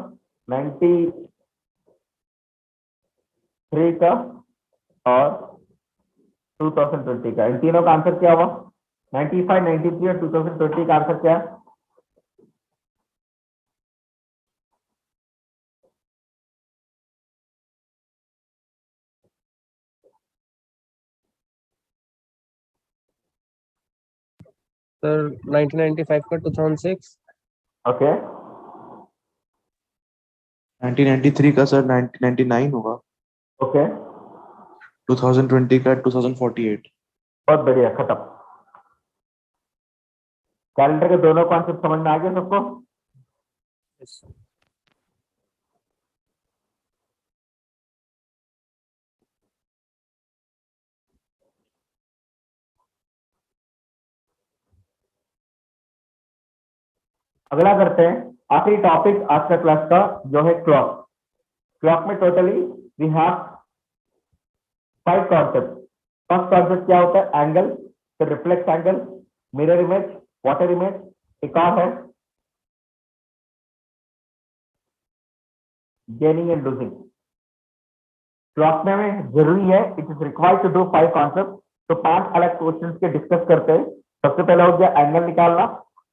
93 का और 2020 का। इन तीनों का आंसर क्या हुआ? 95, 93 और 2020 का आंसर क्या है? सर 1995 का 2006। ओके, 1993 का सर 1999 होगा। ओके, 2020 का 2048। बहुत बढ़िया, खत्म। कैलेंडर के दोनों कॉन्सेप्ट समझ में आ गए सबको? अगला करते हैं आखिरी टॉपिक आज का क्लास का, जो है क्लॉक। क्लॉक में totally we have 5 concept. First concept क्या होता है? एंगल, फिर reflex angle, mirror image, water image, एक और है गेनिंग एंड लूजिंग। क्लॉक में हमें जरूरी है, it is required to do 5 concept. तो 5 अलग क्वेश्चंस के डिस्कस करते हैं। सबसे पहले हो गया एंगल निकालना,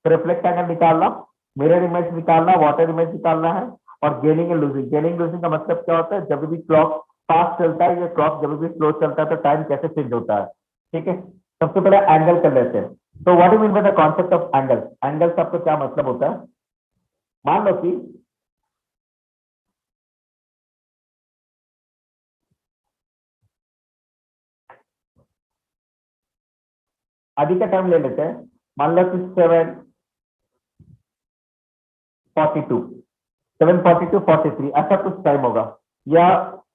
फिर रिफ्लेक्स एंगल निकालना, मिरर इमेज निकालना, वाटर इमेज निकालना है, और gaining and losing. Gaining losing का मतलब क्या होता है? जब भी क्लॉक फास्ट चलता है, ये क्लॉक जब भी स्लो चलता है तो टाइम कैसे चेंज होता है, ठीक है। सबसे पहले एंगल कर लेते हैं। तो what do mean by the concept of angle? Angle से आपको क्या मतलब होता है? मान लो कि अभी का टाइम ले लेते हैं, मान लो कि 7:42, 7:42, 43 ऐसा कुछ टाइम होगा, या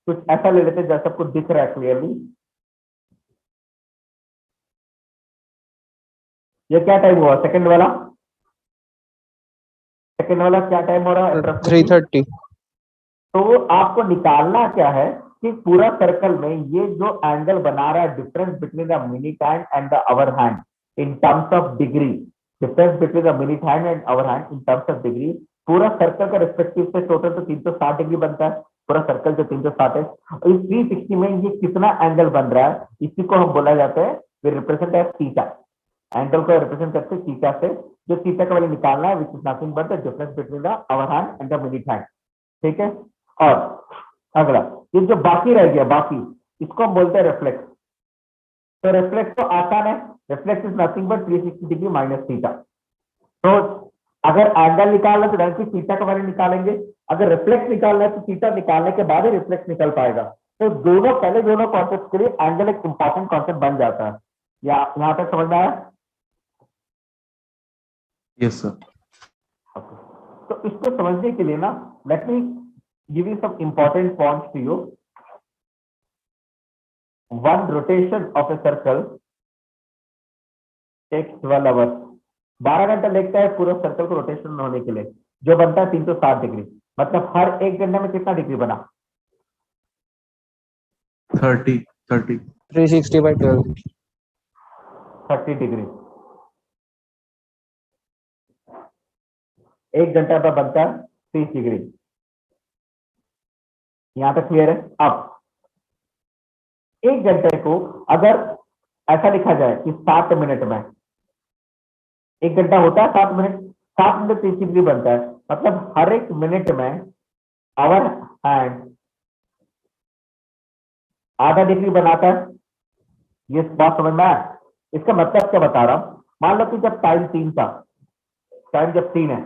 कुछ ऐसा ले लेते हैं जैसा आपको दिख रहा है क्लियरली। ये क्या टाइम हुआ सेकंड वाला? सेकंड वाला क्या टाइम हो रहा है approximately? 3:30. तो आपको निकालना क्या है कि पूरा सर्कल में ये जो एंगल बना रहा है, difference between the minute hand and the hour hand in terms of degree, difference between the minute hand and hour hand in terms of degree, पूरा सर्कल का रिस्पेक्टिव से टोटल तो 360 डिग्री बनता है, पूरा सर्कल जो 360 है, और इस 360 में ये कितना एंगल बन रहा है, इसी को हम बोला जाता है, we represent as theta. Angle को रिप्रेजेंट करते हैं थीटा से, जो थीटा का वैल्यू निकालना है, which is nothing but the difference between the hour hand and the minute hand, ठीक है। और अगला ये जो बाकी रह गया, बाकी इसको हम बोलते हैं रिफ्लेक्स। तो रिफ्लेक्स तो आसान है, reflex is nothing but 360 degree minus theta. तो अगर एंगल निकालना है तो डायरेक्टली थीटा का वैल्यू निकालेंगे, अगर रिफ्लेक्स निकालना है तो थीटा निकालने के बाद ही रिफ्लेक्स निकल पाएगा। तो दोनों पहले दोनों कॉन्सेप्ट के लिए एंगल एक इंपॉर्टेंट कॉन्सेप्ट बन जाता है। या यहां तक समझ में आया? Yes sir. तो इसको समझने के लिए ना, let me give you some important points to you. One rotation of a circle takes 12 hours. 12 घंटा लगता है पूरा सर्कल को रोटेशन होने के लिए, जो बनता है 360 डिग्री। मतलब हर एक घंटे में कितना डिग्री बना? 30 30 360/12. 30 डिग्री। एक घंटा पर बनता है 30 डिग्री। यहां तक क्लियर है? अब एक घंटे को अगर ऐसा लिखा जाए कि 7 मिनट में, एक घंटा होता है 7 मिनट, 7 मिनट 30 डिग्री बनता है, मतलब हर एक मिनट में आवर हैंड आधा डिग्री बनाता है। ये बात समझ में आया? इसका मतलब क्या बता रहा हूं, मान लो कि जब टाइम 3 था, टाइम जब 3 है,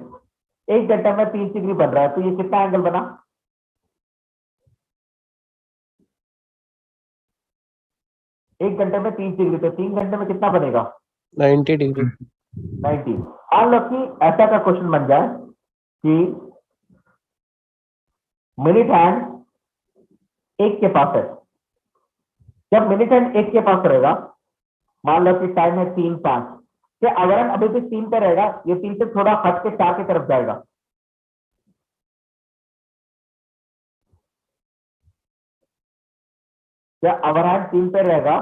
एक घंटे में 30 डिग्री बन रहा है, तो ये कितना एंगल बना? एक घंटे में 30 डिग्री, तो 3 घंटे में कितना बनेगा? 90 degree. 90। मान लो कि ऐसा का क्वेश्चन बन जाए कि मिनट हैंड एक के पास है। जब मिनट हैंड एक के पास रहेगा, मान लो कि टाइम है 3:05, क्या आवरण अभी भी 3 पे रहेगा? ये 3 से थोड़ा हट के 4 की तरफ जाएगा। क्या आवरण 3 पे रहेगा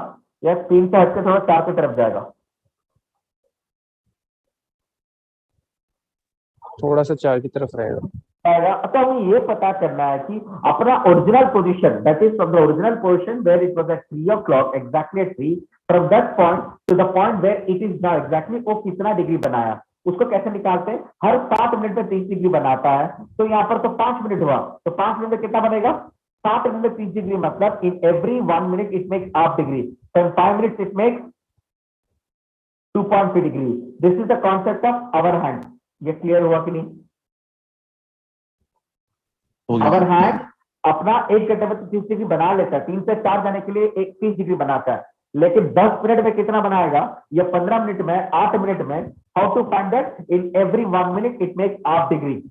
या 3 से हट के थोड़ा 4 की तरफ जाएगा? थोड़ा सा 4 की तरफ रहेगा. तो हमें ये पता करना है कि अपना original position, that is from the original position where it was at 3 o'clock exactly at 3, from that point to the point where it is now exactly, वो कितना डिग्री बनाया, उसको कैसे निकालते हैं? हर 7 मिनट में 30 डिग्री बनाता है, तो यहाँ पर तो 5 मिनट हुआ, तो 5 मिनट में कितना बनेगा? 7 मिनट में 30 डिग्री, मतलब in every 1 minute it makes half degree, so in 5 minutes it makes 2.3 degree. This is the concept of hour hand. ये क्लियर हुआ कि नहीं? हो गया अवर सर। हैंड अपना एक घंटे में 30 डिग्री बना लेता है, 3 से 4 जाने के लिए 30 डिग्री बनाता है, लेकिन 10 मिनट में कितना बनाएगा, या 15 मिनट में, 8 मिनट में? How to find that? In every 1 minute it makes half degree.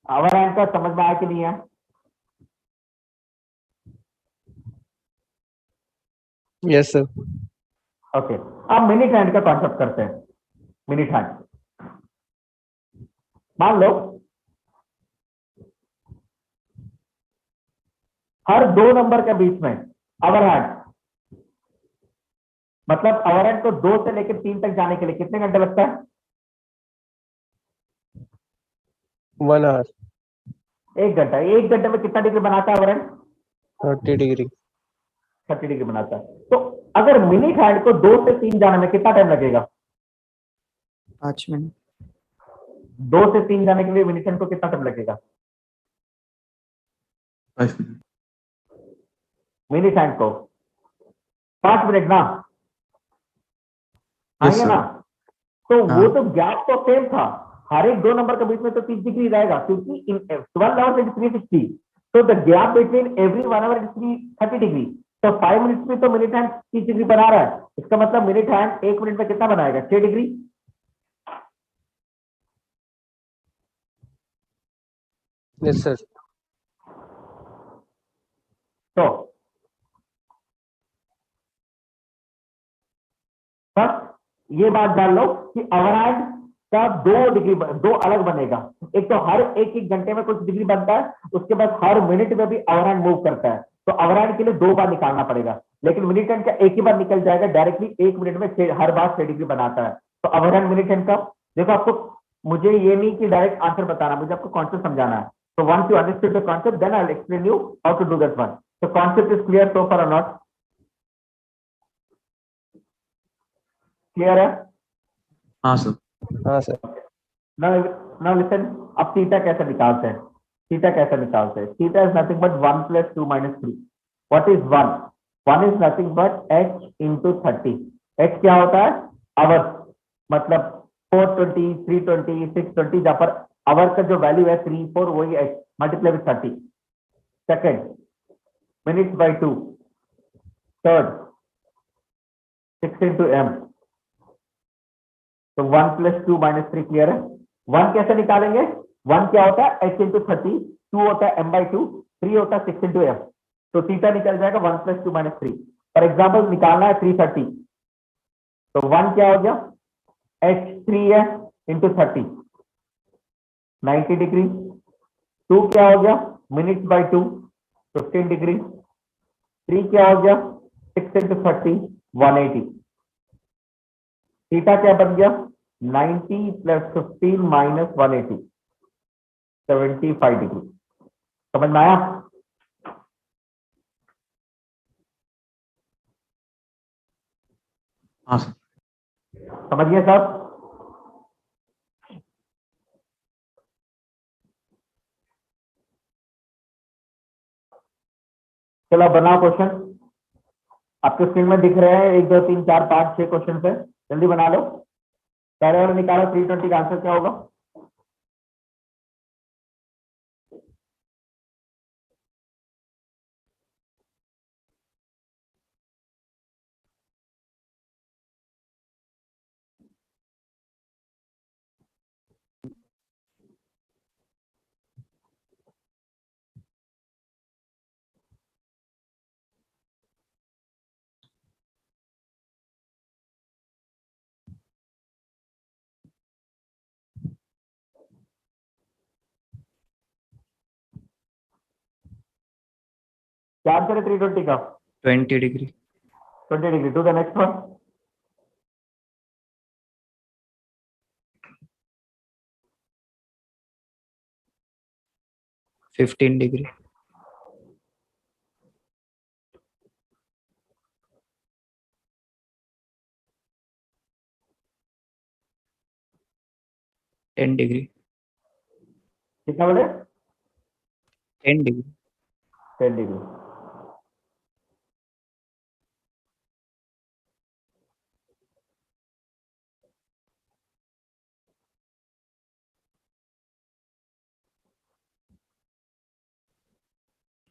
Hour hand का समझ में आया कि नहीं है? Yes sir. ओके, अब मिनट हैंड का कॉन्सेप्ट करते हैं। मिनट हैंड, मान लो हर दो नंबर के बीच में अवर हैंड, मतलब अवर हैंड को 2 से लेकर 3 तक जाने के लिए कितने घंटे लगता है? 1 hour, 1 घंटा। 1 घंटे में कितना डिग्री बनाता है अवर हैंड? 30 degree, 30 डिग्री बनाता है। तो अगर मिनिट हैंड को 2 से 3 जाने में कितना टाइम लगेगा? 5 मिनट। 2 से 3 जाने के लिए मिनिट हैंड को कितना टाइम लगेगा? 5 minutes. मिनिट हैंड को 5 मिनट ना, Yes, आएंगे sir. ना? तो वो हाँ। तो गैप तो सेम था, हर एक दो नंबर के बीच में तो 30 डिग्री रहेगा, क्योंकि इन 12 आवर्स इट 360, तो the gap between every 1 our is 30 degree. तो 5 मिनट्स में तो मिनिट हैंड 30 डिग्री बना रहा है, इसका मतलब मिनिट हैंड 1 मिनट में कितना बनाएगा? 6 डिग्री। yes sir, तो बस ये बात जान लो कि अवरहैंड का 2 डिग्री, 2 अलग बनेगा। एक तो हर एक एक घंटे में कुछ डिग्री बनता है, उसके बाद हर मिनट में भी अवरहैंड मूव करता है, तो अवरहैंड के लिए 2 बार निकालना पड़ेगा। लेकिन मिनिट हैंड का एक ही बार निकल जाएगा डायरेक्टली, 1 मिनट में हर बार 6 डिग्री बनाता है। तो अवरहैंड मिनिट हैंड का देखो, आपको मुझे ये नहीं कि डायरेक्ट आंसर बताना, मुझे आपको कॉन्सेप्ट समझाना है। तो once you understood the concept, then I will explain you how to do that one. तो concept is clear so far or not? Clear है? हाँ सर. हाँ sir, now listen, अब थीटा कैसे निकालते हैं? थीटा कैसे निकालते हैं? Theta is nothing but 1 + 2 - 3। What is 1? 1 is nothing but h × 30। h क्या होता है? आवर्स, मतलब 420, 320, 620, जहां पर आवर का जो वैल्यू है 3 4, वही h multiply with 30। Second, minutes bye 2। Third, 6 × m। तो 1 + 2 - 3 क्लियर है? 1 कैसे निकालेंगे? 1 क्या होता है? h × 30, 2 होता है m/2, 3 होता है 6 × m। तो थीटा निकल जाएगा 1 + 2 - 3। फॉर एग्जाम्पल निकालना है 330, तो 1 क्या हो गया? h 3 है इंटू 30, 90 डिग्री। 2 क्या हो गया? Minutes bye 2, 15 degree. 3 क्या हो गया? 6 × 30, 180। थीटा क्या बन गया? 90 + 15 - 180, 75 डिग्री। समझ में आया? हाँ सर. समझ गए सब? चलो बनाओ क्वेश्चन। आपके स्क्रीन में दिख रहे हैं 1 2 3 4 5 6 क्वेश्चन है, जल्दी बना लो। पहले वाला निकालो, 320 का आंसर क्या होगा? क्या आंसर है 320 का? 20 degree. 20 degree. To the next one. 15 degree. 10 degree. कितना बोले? 10 degree. 10 degree.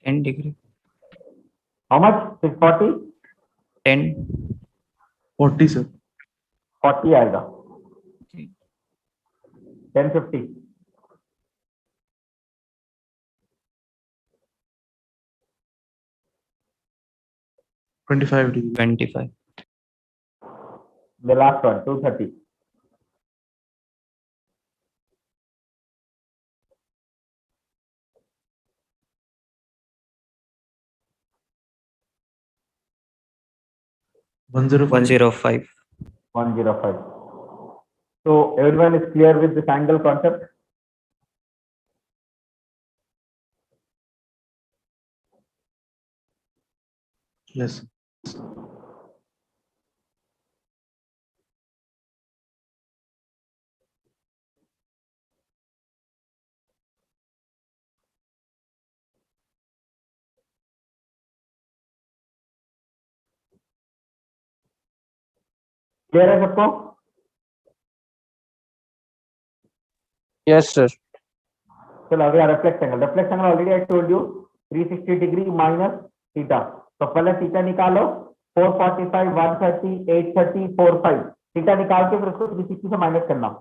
Ten degree. How much? 640? 10। 40 sir. 40 आएगा। 1050। 25 degree. 25। The last one 230। 105. 105. 105. So everyone is clear with this angle concept? Yes. Clear है सबको? Yes, sir. चलो अगला reflex angle already I told you 360 degree minus theta. तो पहले theta निकालो 445 130 830 45 theta निकाल के फिर उसको 360 से माइनस करना।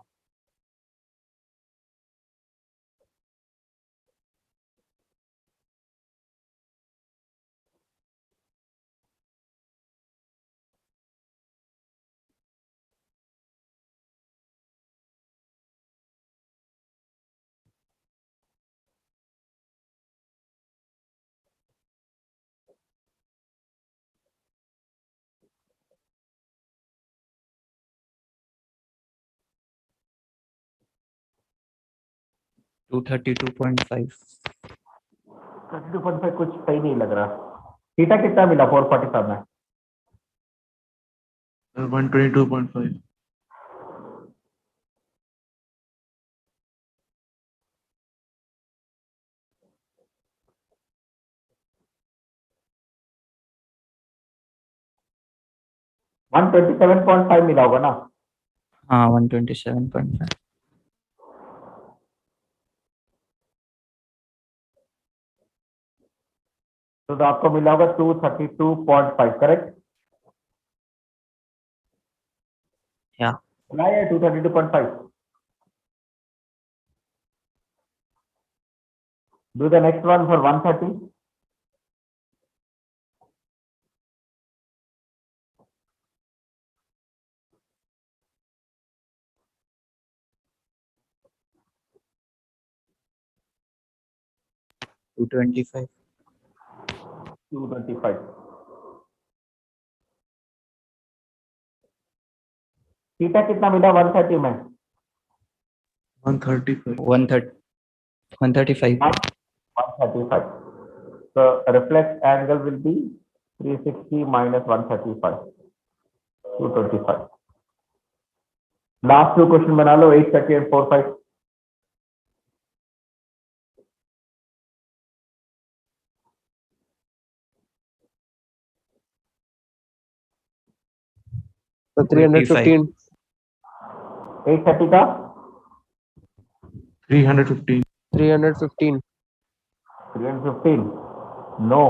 Two 32.5. 32.5 कुछ सही नहीं लग रहा। थीटा कितना मिला 445 में? 122.5. वन 127.5 मिला होगा ना? हाँ 127.5. तो आपको मिला होगा 232.5 correct? Yeah. 232.5. Do the next one for 130. Two 25. 225. Theta कितना मिला 130 में? 135. 135. 135. So reflex angle will be 360 minus 135. 225. Last two question बना लो 830 and 45. So 315. 830 का 315. 315. 315. No.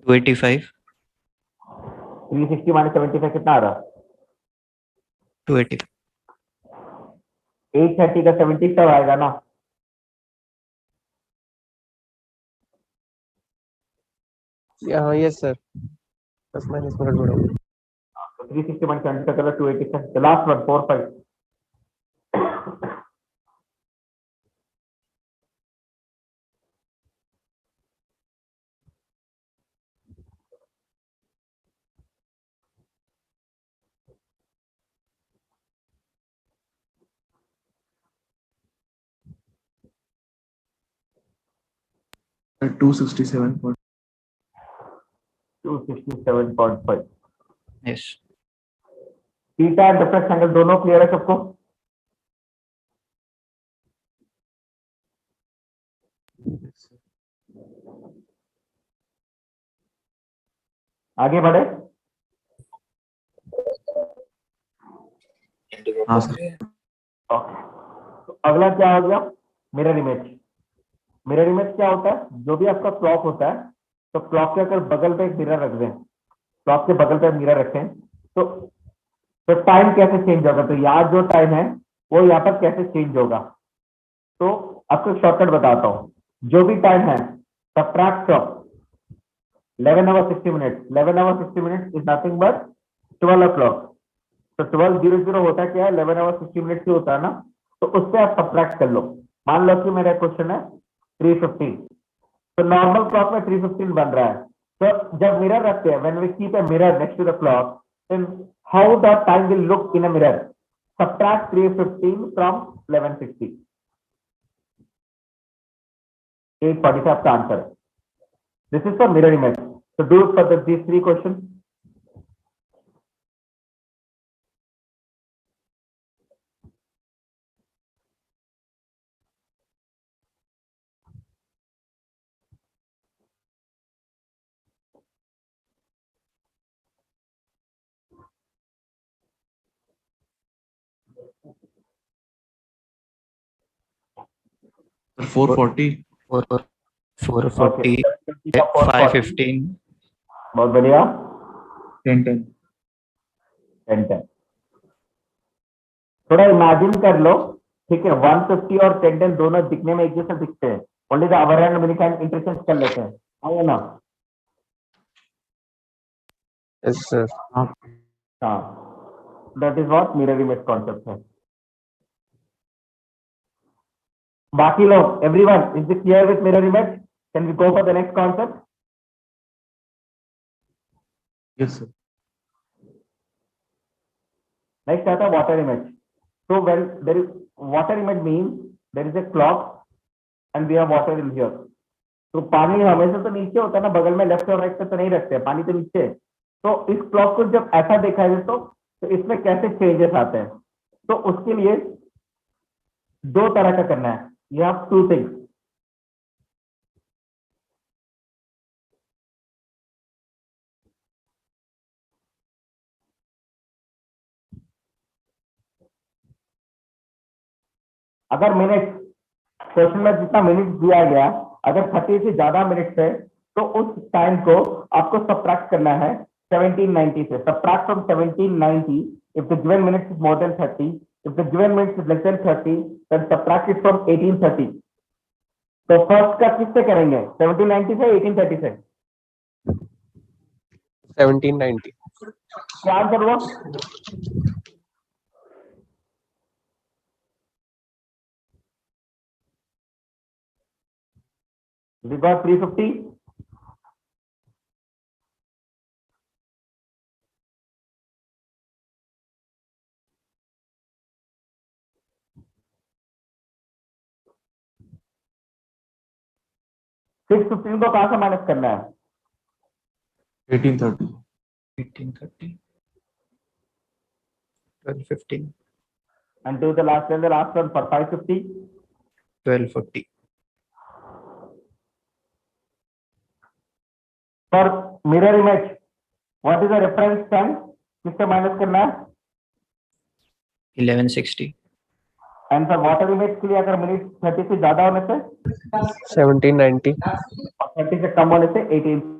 285. 360 minus 75 कितना आ रहा? 280. 830 का 70 तब आएगा ना? Yeah, yes, sir. Plus minus minute बढ़ो. 360 minus 70 का चलो 285. The last one 45. At 267. 267.5. Yes. Theta and reflex angle दोनों क्लियर है सबको? आगे बढ़े? हाँ सर. तो अगला क्या हो गया? Mirror image. मिरर इमेज क्या होता है? जो भी आपका क्लॉक होता है तो क्लॉक के अगर बगल पे एक मिरर रख दें, क्लॉक के बगल पे मिरर रखें तो टाइम कैसे चेंज होगा? तो यहाँ जो टाइम है वो यहाँ पर कैसे चेंज होगा? तो आपको शॉर्टकट बताता हूँ। जो भी टाइम है subtract from 11 hours 60 minutes. 11 hours 60 minutes is nothing but 12 o'clock. तो 12:00 होता क्या है? 11 hours 60 minutes ही होता है ना? तो उससे आप सब्ट्रैक्ट कर लो। मान लो कि मेरा क्वेश्चन है 3:15, तो नॉर्मल क्लॉक में 3:15 बन रहा है। तो जब मिरर रखते हैं, when we keep a mirror next to the clock, in how the time will look in a mirror. Subtract 315 from 1160. 845 का answer. This is for mirror image. So do it for these three questions. Sir, 440. 440, Okay. 515, बहुत बढ़िया. 1010. 1010. थोड़ा imagine कर लो, ठीक है. 150 और 1010 दोनों दिखने में एक जैसे दिखते हैं. Only the our hand mini can interchange कर लेते हैं. है ना? Yes, sir. हाँ. That is what mirror image concept है. बाकी लोग, everyone, is it clear with mirror image? Can we go for the next concept? Yes, sir. Next आता है water image. So when there is water image means there is a clock and we have water in here. तो पानी हमेशा तो नीचे होता है ना, बगल में लेफ्ट और राइट पे तो नहीं रखते हैं, पानी तो नीचे है. तो इस क्लॉक को जब ऐसा देखा जाए तो इसमें कैसे चेंजेस आते हैं. तो उसके लिए दो तरह का करना है. You have two things. अगर मिनट क्वेश्चन में जितना मिनट दिया गया, अगर 30 से ज्यादा मिनट्स है तो उस टाइम को आपको सब्ट्रैक्ट करना है 1790 से. Subtract from 1790 if the given minutes is more than 30, if the given minutes is less than 30, then subtract it from 1830. तो फर्स्ट का किससे करेंगे? 1790 से 1830 से? 1790. क्या आंसर हुआ? We got 350. सिक्स 15 को कहां से माइनस करना है? 1830. 1830, 1215, And do the last one for 550. 1240, For mirror image, what is the reference time? किससे माइनस करना है? 1160, एंड फॉर वाटर इमेज के लिए अगर मिनट 30 से ज्यादा होने से 1790. और 30 से कम होने से 18